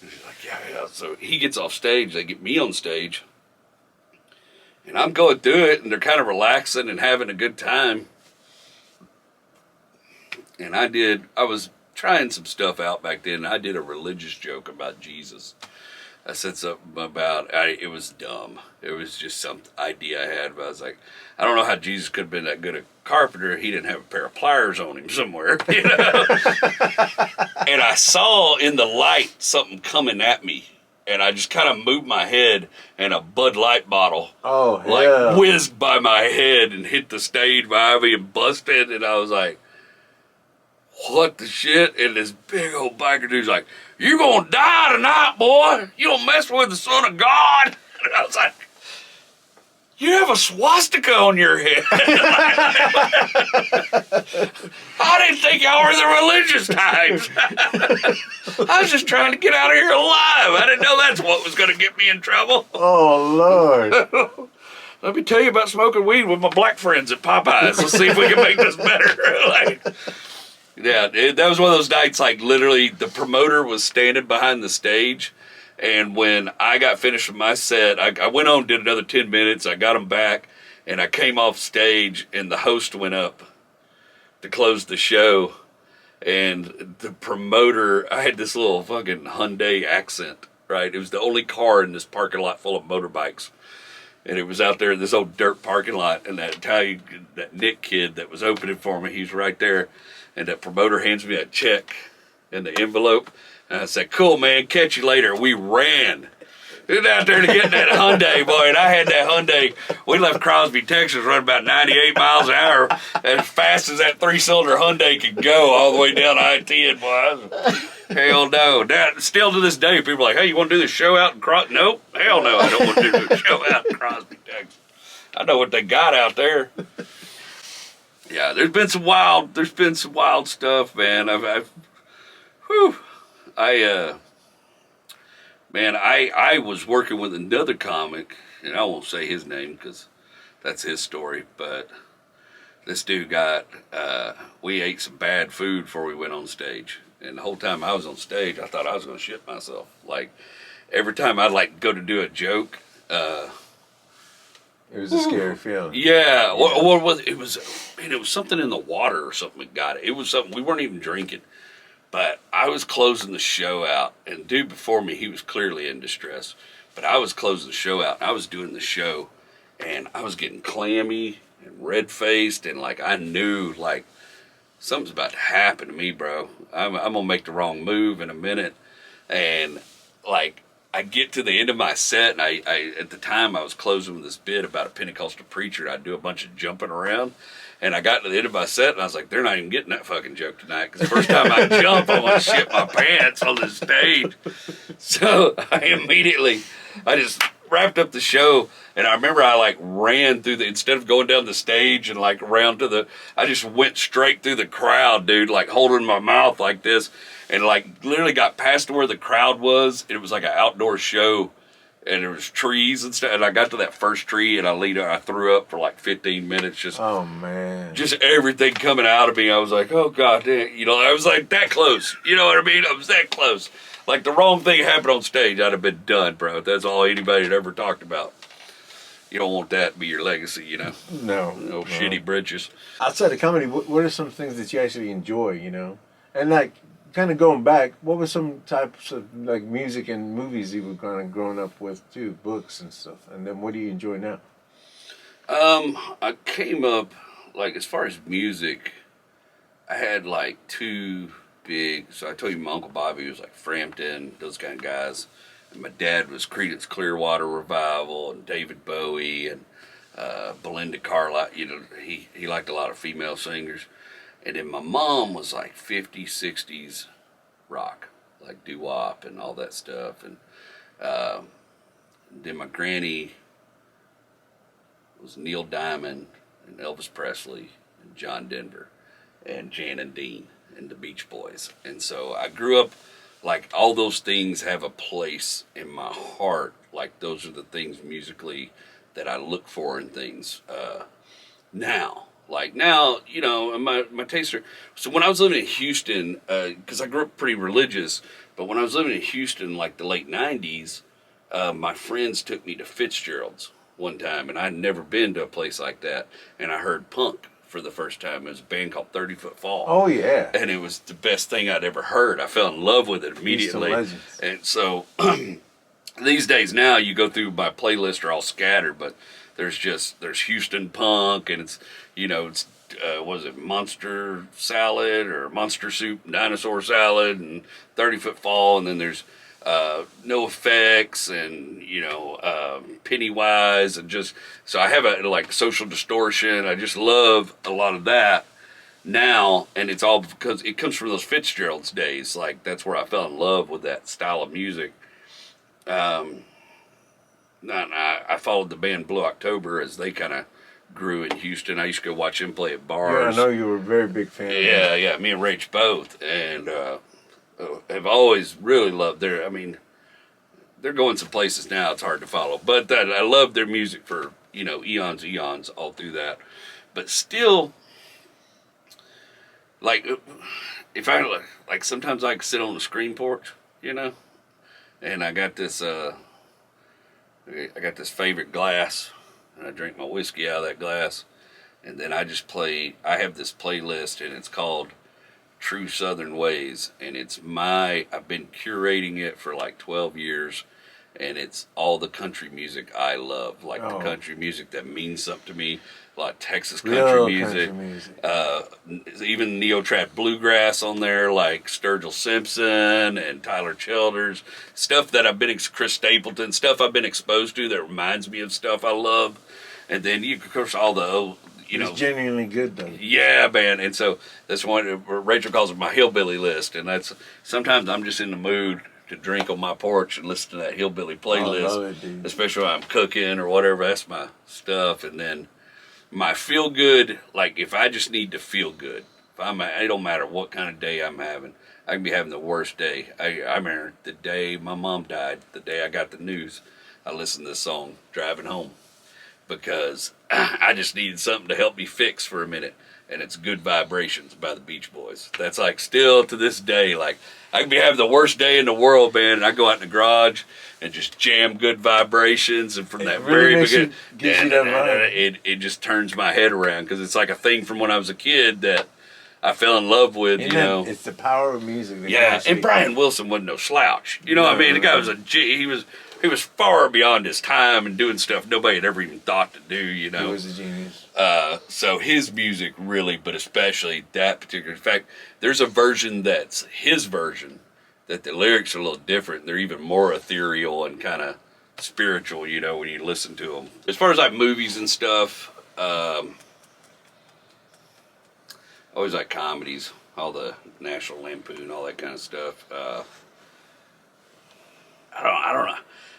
And she's like, yeah. So he gets off stage. They get me on stage. And I'm going through it, and they're kind of relaxing and having a good time. And I was trying some stuff out back then. I did a religious joke about Jesus. I said something about, it was dumb. It was just some idea I had. But I was like, I don't know how Jesus could have been that good a carpenter. He didn't have a pair of pliers on him somewhere, you know? And I saw in the light something coming at me. And I just kind of moved my head, and a Bud Light bottle whizzed by my head and hit the stage behind me and busted. And I was like, what the shit? And this big old biker dude's like, you gonna die tonight, boy. You don't mess with the Son of God. And I was like, you have a swastika on your head. I didn't think y'all were the religious types. I was just trying to get out of here alive. I didn't know that's what was going to get me in trouble. Oh, Lord. Let me tell you about smoking weed with my black friends at Popeyes. Let's see if we can make this better. That was one of those nights, like literally the promoter was standing behind the stage. And when I got finished with my set, I went on, did another 10 minutes. I got them back, and I came off stage, and the host went up to close the show. And the promoter, I had this little fucking Hyundai Accent, right? It was the only car in this parking lot full of motorbikes. And it was out there in this old dirt parking lot, and that Nick kid that was opening for me, he's right there. And that promoter hands me a check in the envelope. And I said, cool, man, catch you later. We ran. Went out there to get that Hyundai, boy. And I had that Hyundai. We left Crosby, Texas, running about 98 miles an hour, as fast as that 3-cylinder Hyundai could go all the way down I-10, boy. Hell no. That still to this day, people are like, hey, you want to do this show out in Crosby? Nope. Hell no, I don't want to do the show out in Crosby, Texas. I know what they got out there. Yeah, there's been some wild stuff, man. Whew. I was working with another comic, and I won't say his name because that's his story, but this dude we ate some bad food before we went on stage. And the whole time I was on stage, I thought I was going to shit myself. Like, every time I'd like go to do a joke, it was a scary feeling. yeah, what was it? It was something in the water or something that got it. It was something, we weren't even drinking. But I was closing the show out, and the dude before me, he was clearly in distress. But I was closing the show out, and I was doing the show, and I was getting clammy and red-faced, and like I knew like something's about to happen to me, bro. I'm gonna make the wrong move in a minute, and like I get to the end of my set, and I at the time I was closing with this bit about a Pentecostal preacher. I'd do a bunch of jumping around. And I got to the end of my set, and I was like, they're not even getting that fucking joke tonight. Because the first time I jump, I want to shit my pants on the stage. So I just wrapped up the show. And I remember I like ran through instead of going down the stage and like around I just went straight through the crowd, dude, like holding my mouth like this. And like literally got past where the crowd was. It was like an outdoor show. And there was trees and stuff, and I got to that first tree, and I threw up for like 15 minutes, just everything coming out of me. I was like, oh god damn, I was like that close, you know what I mean? I was that close. Like the wrong thing happened on stage, I'd have been done, bro. That's all anybody had ever talked about. You don't want that to be your legacy, you know? No. Shitty bridges. Outside of comedy, what are some things that you actually enjoy, And like, kind of going back, what were some types of like music and movies you were kind of growing up with too, books and stuff? And then what do you enjoy now? I came up, like, as far as music, I had like two big, so I told you my Uncle Bobby was like Frampton, those kind of guys. And my dad was Creedence Clearwater Revival and David Bowie and Belinda Carlisle. He liked a lot of female singers. And then my mom was like 50s, 60s rock, like doo-wop and all that stuff. And then my granny was Neil Diamond and Elvis Presley and John Denver and Jan and Dean and the Beach Boys. And so I grew up, like, all those things have a place in my heart. Like, those are the things musically that I look for in things now. Like now, my tastes are. So when I was living in Houston, because I grew up pretty religious, but when I was living in Houston, like the late '90s, my friends took me to Fitzgerald's one time, and I'd never been to a place like that, and I heard punk for the first time. It was a band called 30 Foot Fall. Oh yeah, and it was the best thing I'd ever heard. I fell in love with it immediately, and so these days now you go through my playlist are all scattered, but there's Houston punk, and it's was it Monster Salad or Monster Soup and Dinosaur Salad and 30 Foot Fall, and then there's No Effects and Pennywise, and just so I have a like Social Distortion. I just love a lot of that now, and it's all because it comes from those Fitzgerald's days. Like that's where I fell in love with that style of music. I followed the band Blue October as they kind of grew in Houston. I used to go watch them play at bars. Yeah, I know you were a very big fan. Yeah, me and Rach both, and have always really loved their. I mean, they're going some places now. It's hard to follow, but I love their music for eons all through that. But still, like if I like sometimes I can sit on the screen porch, and I got this. I got this favorite glass, and I drink my whiskey out of that glass, and then I have this playlist, and it's called True Southern Ways, and I've been curating it for like 12 years, and it's all the country music I love, like the country music that means something to me, like Texas country music. Even neo-trap bluegrass on there, like Sturgill Simpson and Tyler Childers, stuff that Chris Stapleton, stuff I've been exposed to that reminds me of stuff I love. And then of course all the you know, it's genuinely good though. yeah, man. And so that's one Rachel calls it my hillbilly list, and that's sometimes I'm just in the mood to drink on my porch and listen to that hillbilly playlist, I love it, dude. especially when I'm cooking or whatever. That's my stuff. And then my feel good, like if I just need to feel good, it don't matter what kind of day I'm having. I can be having the worst day. I remember the day my mom died, the day I got the news, I listened to this song driving home because I just needed something to help me fix for a minute. And it's Good Vibrations by the Beach Boys. That's like still to this day, like I can be having the worst day in the world, man, and I go out in the garage and just jam Good Vibrations, and from that very beginning, it just turns my head around because it's like a thing from when I was a kid that I fell in love with, you know. It's the power of music. Yeah, and Brian Wilson wasn't no slouch. You know what I mean? The guy was he was far beyond his time and doing stuff nobody had ever even thought to do, you know. He was a genius. So his music really, but especially that particular. In fact, there's a version that's his version that the lyrics are a little different. They're even more ethereal and kind of spiritual, you know, when you listen to them. As far as like movies and stuff, I always like comedies, all the National Lampoon, all that kind of stuff. I don't know.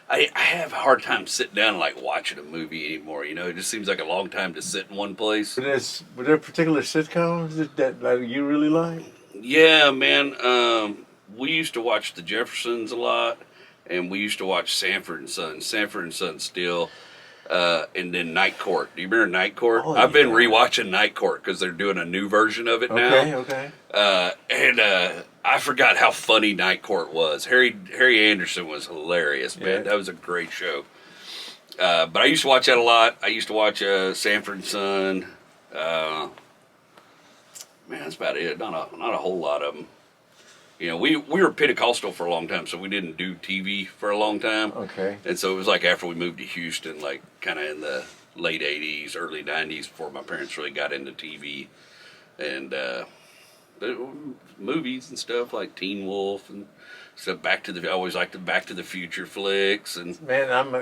I have a hard time sitting down and like watching a movie anymore. You know, it just seems like a long time to sit in one place. Were there particular sitcoms that you really like? Yeah, man. We used to watch The Jeffersons a lot, and we used to watch Sanford and Son. Sanford and Son still. And then Night Court. Do you remember Night Court? Oh, I've been rewatching Night Court because they're doing a new version of it now. Okay. And I forgot how funny Night Court was. Harry Anderson was hilarious, man. Yeah. That was a great show. But I used to watch that a lot. I used to watch Sanford and Son. Man, that's about it. Not a whole lot of them. You know, we were Pentecostal for a long time, so we didn't do TV for a long time. Okay. And so it was like after we moved to Houston, like kind of in the late 80s, early 90s, before my parents really got into TV. And but movies and stuff like Teen Wolf and stuff. I always liked the Back to the Future flicks. And Man, I'm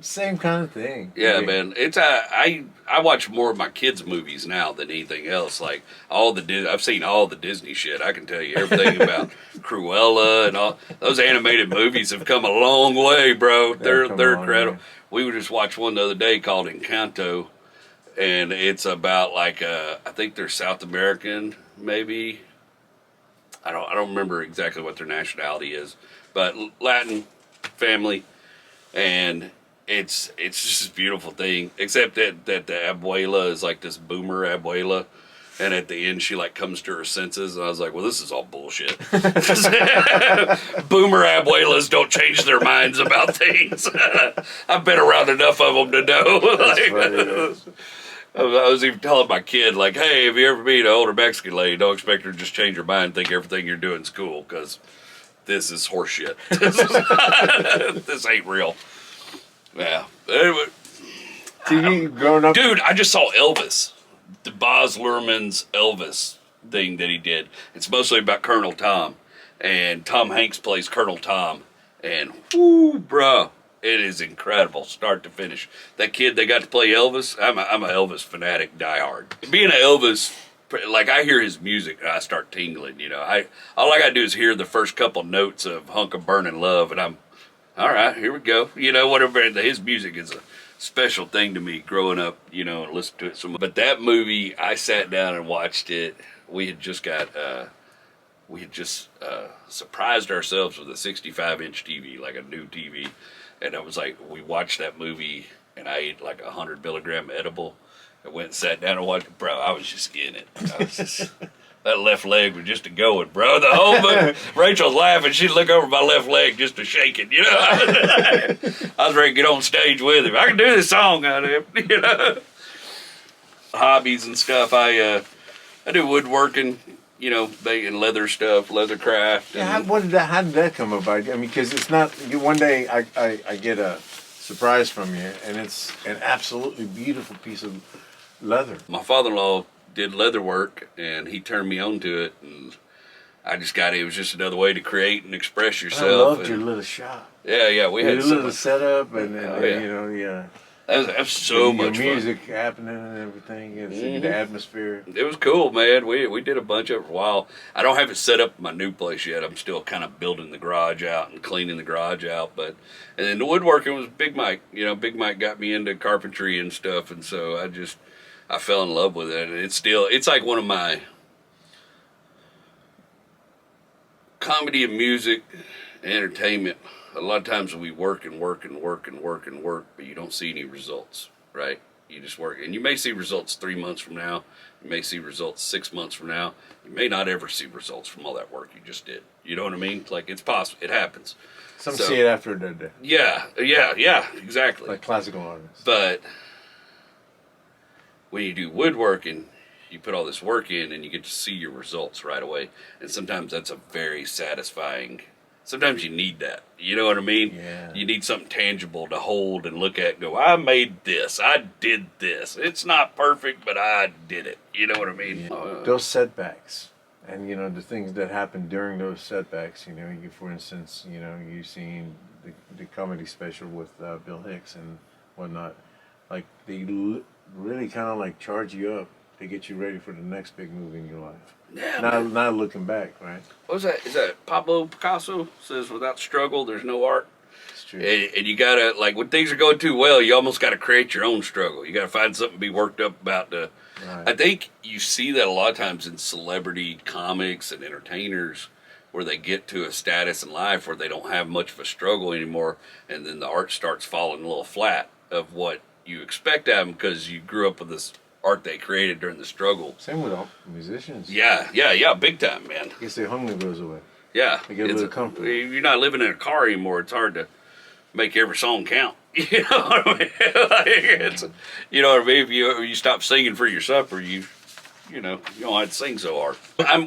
same kind of thing. yeah, man. It's I watch more of my kids' movies now than anything else. Like I've seen all the Disney shit. I can tell you everything about Cruella and all those animated movies have come a long way, bro. They're incredible. We would just watch one the other day called Encanto, and it's about like I think they're South American, maybe. I don't remember exactly what their nationality is, but Latin family, and it's just this beautiful thing. Except that the abuela is like this boomer abuela, and at the end she like comes to her senses, and I was like, well, this is all bullshit. Boomer abuelas don't change their minds about things. I've been around enough of them to know. That's funny, I was even telling my kid, like, hey, if you ever meet an older Mexican lady, don't expect her to just change her mind and think everything you're doing is cool, because this is horseshit. This ain't real. Yeah. Anyway, TV growing up. dude, I just saw Elvis. The Baz Luhrmann's Elvis thing that he did. It's mostly about Colonel Tom. And Tom Hanks plays Colonel Tom. And, whoo, bro. It is incredible, start to finish. That kid that got to play Elvis, I'm a Elvis fanatic, diehard. Being an Elvis, like I hear his music, and I start tingling. You know, all I gotta do is hear the first couple notes of "Hunk of Burning Love," and I'm, all right, here we go. You know, whatever. His music is a special thing to me growing up. You know, and listened to it so much. But that movie, I sat down and watched it. We had just surprised ourselves with a 65-inch TV, like a new TV. And I was like, we watched that movie, and I ate like 100 milligram edible. I went and sat down and watched it. Bro, I was just getting it. That left leg was just a going, bro. The whole movie, Rachel's laughing. She'd look over my left leg just to shake it, you know. I was ready to get on stage with him. I can do this song out of him, you know. Hobbies and stuff. I do woodworking. You know, making leather stuff, leather craft. Yeah, how did that come about? I mean, because it's not. One day I get a surprise from you, and it's an absolutely beautiful piece of leather. My father-in-law did leather work, and he turned me on to it, and I just got it. It was just another way to create and express yourself. I loved your little shop. Yeah, we had your little setup, and you know, yeah. That was so Your much music happening and everything. It's fun. the atmosphere. It was cool, man. We did a bunch of it for a while. I don't have it set up in my new place yet. I'm still kind of building the garage out and cleaning the garage out. But and then the woodworking was Big Mike. You know, Big Mike got me into carpentry and stuff, and so I fell in love with it. And it's like one of my comedy and music and entertainment. A lot of times we work and work and work and work and work, but you don't see any results, right? You just work, and you may see results 3 months from now. You may see results 6 months from now. You may not ever see results from all that work you just did. You know what I mean? Like, it's possible. It happens. Some see it after they're dead. Yeah, exactly. Like classical artists. But when you do woodworking, you put all this work in, and you get to see your results right away. And sometimes that's a very satisfying. Sometimes you need that. You know what I mean? Yeah. You need something tangible to hold and look at and go, I made this. I did this. It's not perfect, but I did it. You know what I mean? Yeah. Those setbacks and, you know, the things that happen during those setbacks, you know, you, for instance, you know, you've seen the comedy special with Bill Hicks and whatnot. Like, they really kind of like charge you up to get you ready for the next big move in your life. Yeah, not looking back, right? What was that? Is that Pablo Picasso says, without struggle, there's no art? It's true. And you gotta, like, when things are going too well, you almost gotta create your own struggle. You gotta find something to be worked up about. Right. I think you see that a lot of times in celebrity comics and entertainers, where they get to a status in life where they don't have much of a struggle anymore, and then the art starts falling a little flat of what you expect out of them because you grew up with this art they created during the struggle. Same with all musicians. Yeah, big time, man. I guess their hunger goes away. Yeah. They get a little comfort. You're not living in a car anymore. It's hard to make every song count. You know what I mean? You know what I mean? If you stop singing for your supper, you don't have to sing so hard.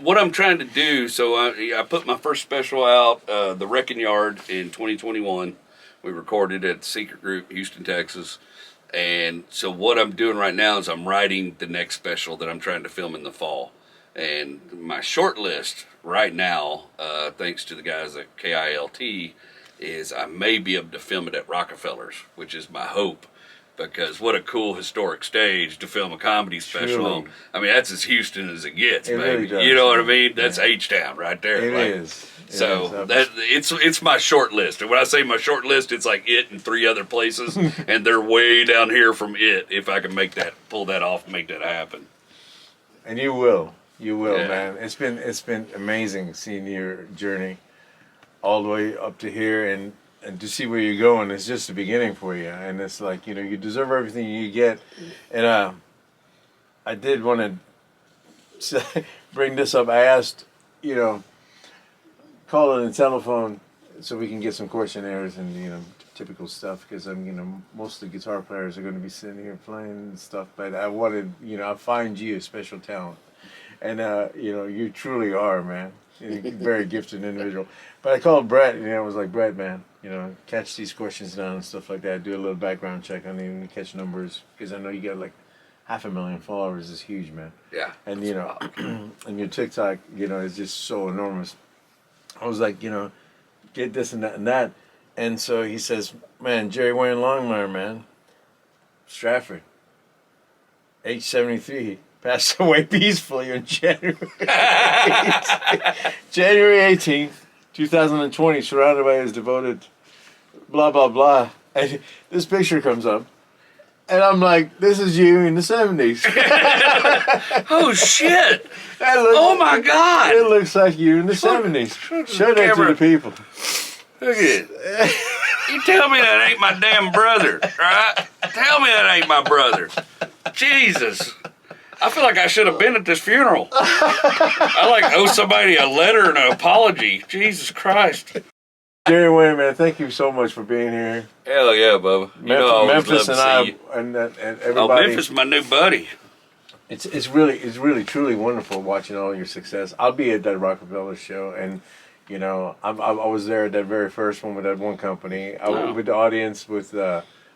What I'm trying to do, so I put my first special out, The Wrecking Yard, in 2021. We recorded at Secret Group, Houston, Texas. And so what I'm doing right now is I'm writing the next special that I'm trying to film in the fall. And my short list right now, thanks to the guys at KILT, is I may be able to film it at Rockefeller's, which is my hope. Because what a cool historic stage to film a comedy special on. Truly. I mean, that's as Houston as it gets, It baby. really does, You know what I yeah. mean? That's H-Town right there. It Like, is. So It is. it's my short list. And when I say my short list, it's like it and 3 other places, and they're way down here from it. If I can pull that off, and make that happen. And you will, Yeah. man. It's been amazing seeing your journey all the way up to here, and to see where you're going. It's just the beginning for you, and it's like, you know, you deserve everything you get. And I did want to bring this up. I asked, you know, call in the telephone so we can get some questionnaires and, you know, typical stuff, because you know, most of the guitar players are going to be sitting here playing and stuff, but I wanted, you know, I find you a special talent, and you know, you truly are, man. You're a very gifted individual. But I called Brett, and I was like, Brett, man, you know, catch these questions down and stuff like that. Do a little background check on you, catch numbers, because I know you got like 500,000 followers. Is huge, man. Yeah. And you know, and your TikTok, you know, is just so enormous. I was like, you know, get this and that and that. And so he says, man, Jerry Wayne Longmire, man, Stratford, age 73, passed away peacefully on January 18th, 2020, surrounded by his devoted blah, blah, blah. And this picture comes up. And I'm like, this is you in the 70s. Oh, shit. Oh my God. It looks like you in the 70s. Show that to the people. Look at it. You tell me that ain't my damn brother, right? Tell me that ain't my brother. Jesus. I feel like I should have been at this funeral. I like owe somebody a letter and an apology. Jesus Christ. Jerry Wayne, man, thank you so much for being here. Hell yeah, Bubba. You know I always Memphis love and to I see you. and Oh, everybody. Memphis, my new buddy. It's really truly wonderful watching all your success. I'll be at that Rockefeller show, and you know, I was there at that very first one with that one company. I was with the audience with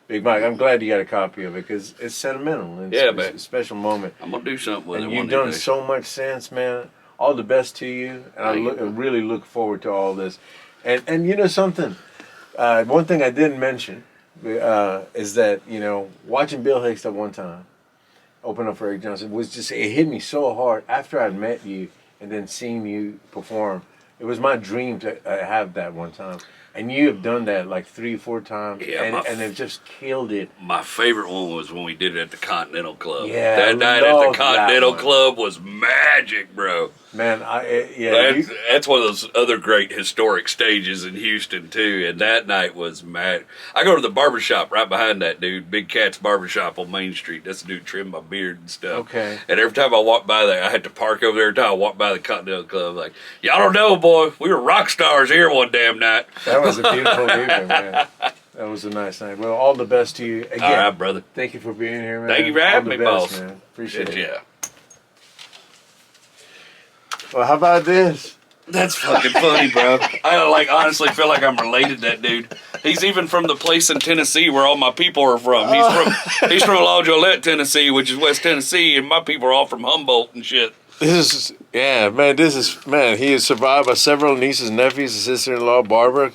Big Mike. I'm glad you got a copy of it because it's sentimental. It's a special moment. I'm gonna do something with And it. you've done so much since, man. All the best to you, and I really look forward to all this. And you know something, one thing I didn't mention is that watching Bill Hicks at one time open up for Eric Johnson was just, it hit me so hard after I'd met you and then seeing you perform. It was my dream to have that one time. And you have done that like 3-4 times, Yeah, and they've just killed it. My favorite one was when we did it at the Continental Club. Yeah, that night at the loved that Continental one. Club was magic, bro. Man, That's one of those other great historic stages in Houston too. And that night was mad. I go to the barbershop right behind that dude, Big Cat's barbershop on Main Street. That's the dude trimmed my beard and stuff. Okay. And every time I walk by there, I had to park over there. Every time I walk by the Continental Club, like, y'all don't know, boy, we were rock stars here one damn night. That was a beautiful evening, man. That was a nice night. Well, all the best to you again. All right, brother. Thank you for being here, man. Thank you for having me, All the best, boss. man. Appreciate it. Yeah. Well, how about this? That's fucking funny, bro. I honestly feel like I'm related to that dude. He's even from the place in Tennessee where all my people are from. He's from La Joliet, Tennessee, which is West Tennessee, and my people are all from Humboldt and shit. He is survived by several nieces, nephews, a sister-in-law, Barbara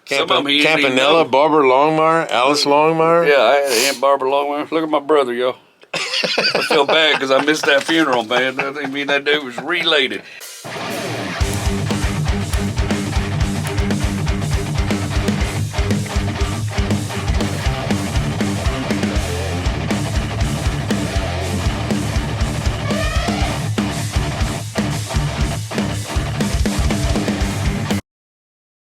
Some of them he didn't even Campanella, know. Barbara Longmire, Alice Longmire. Yeah, I had Aunt Barbara Longmire. Look at my brother, yo. I feel bad because I missed that funeral, man. I mean, that dude was related.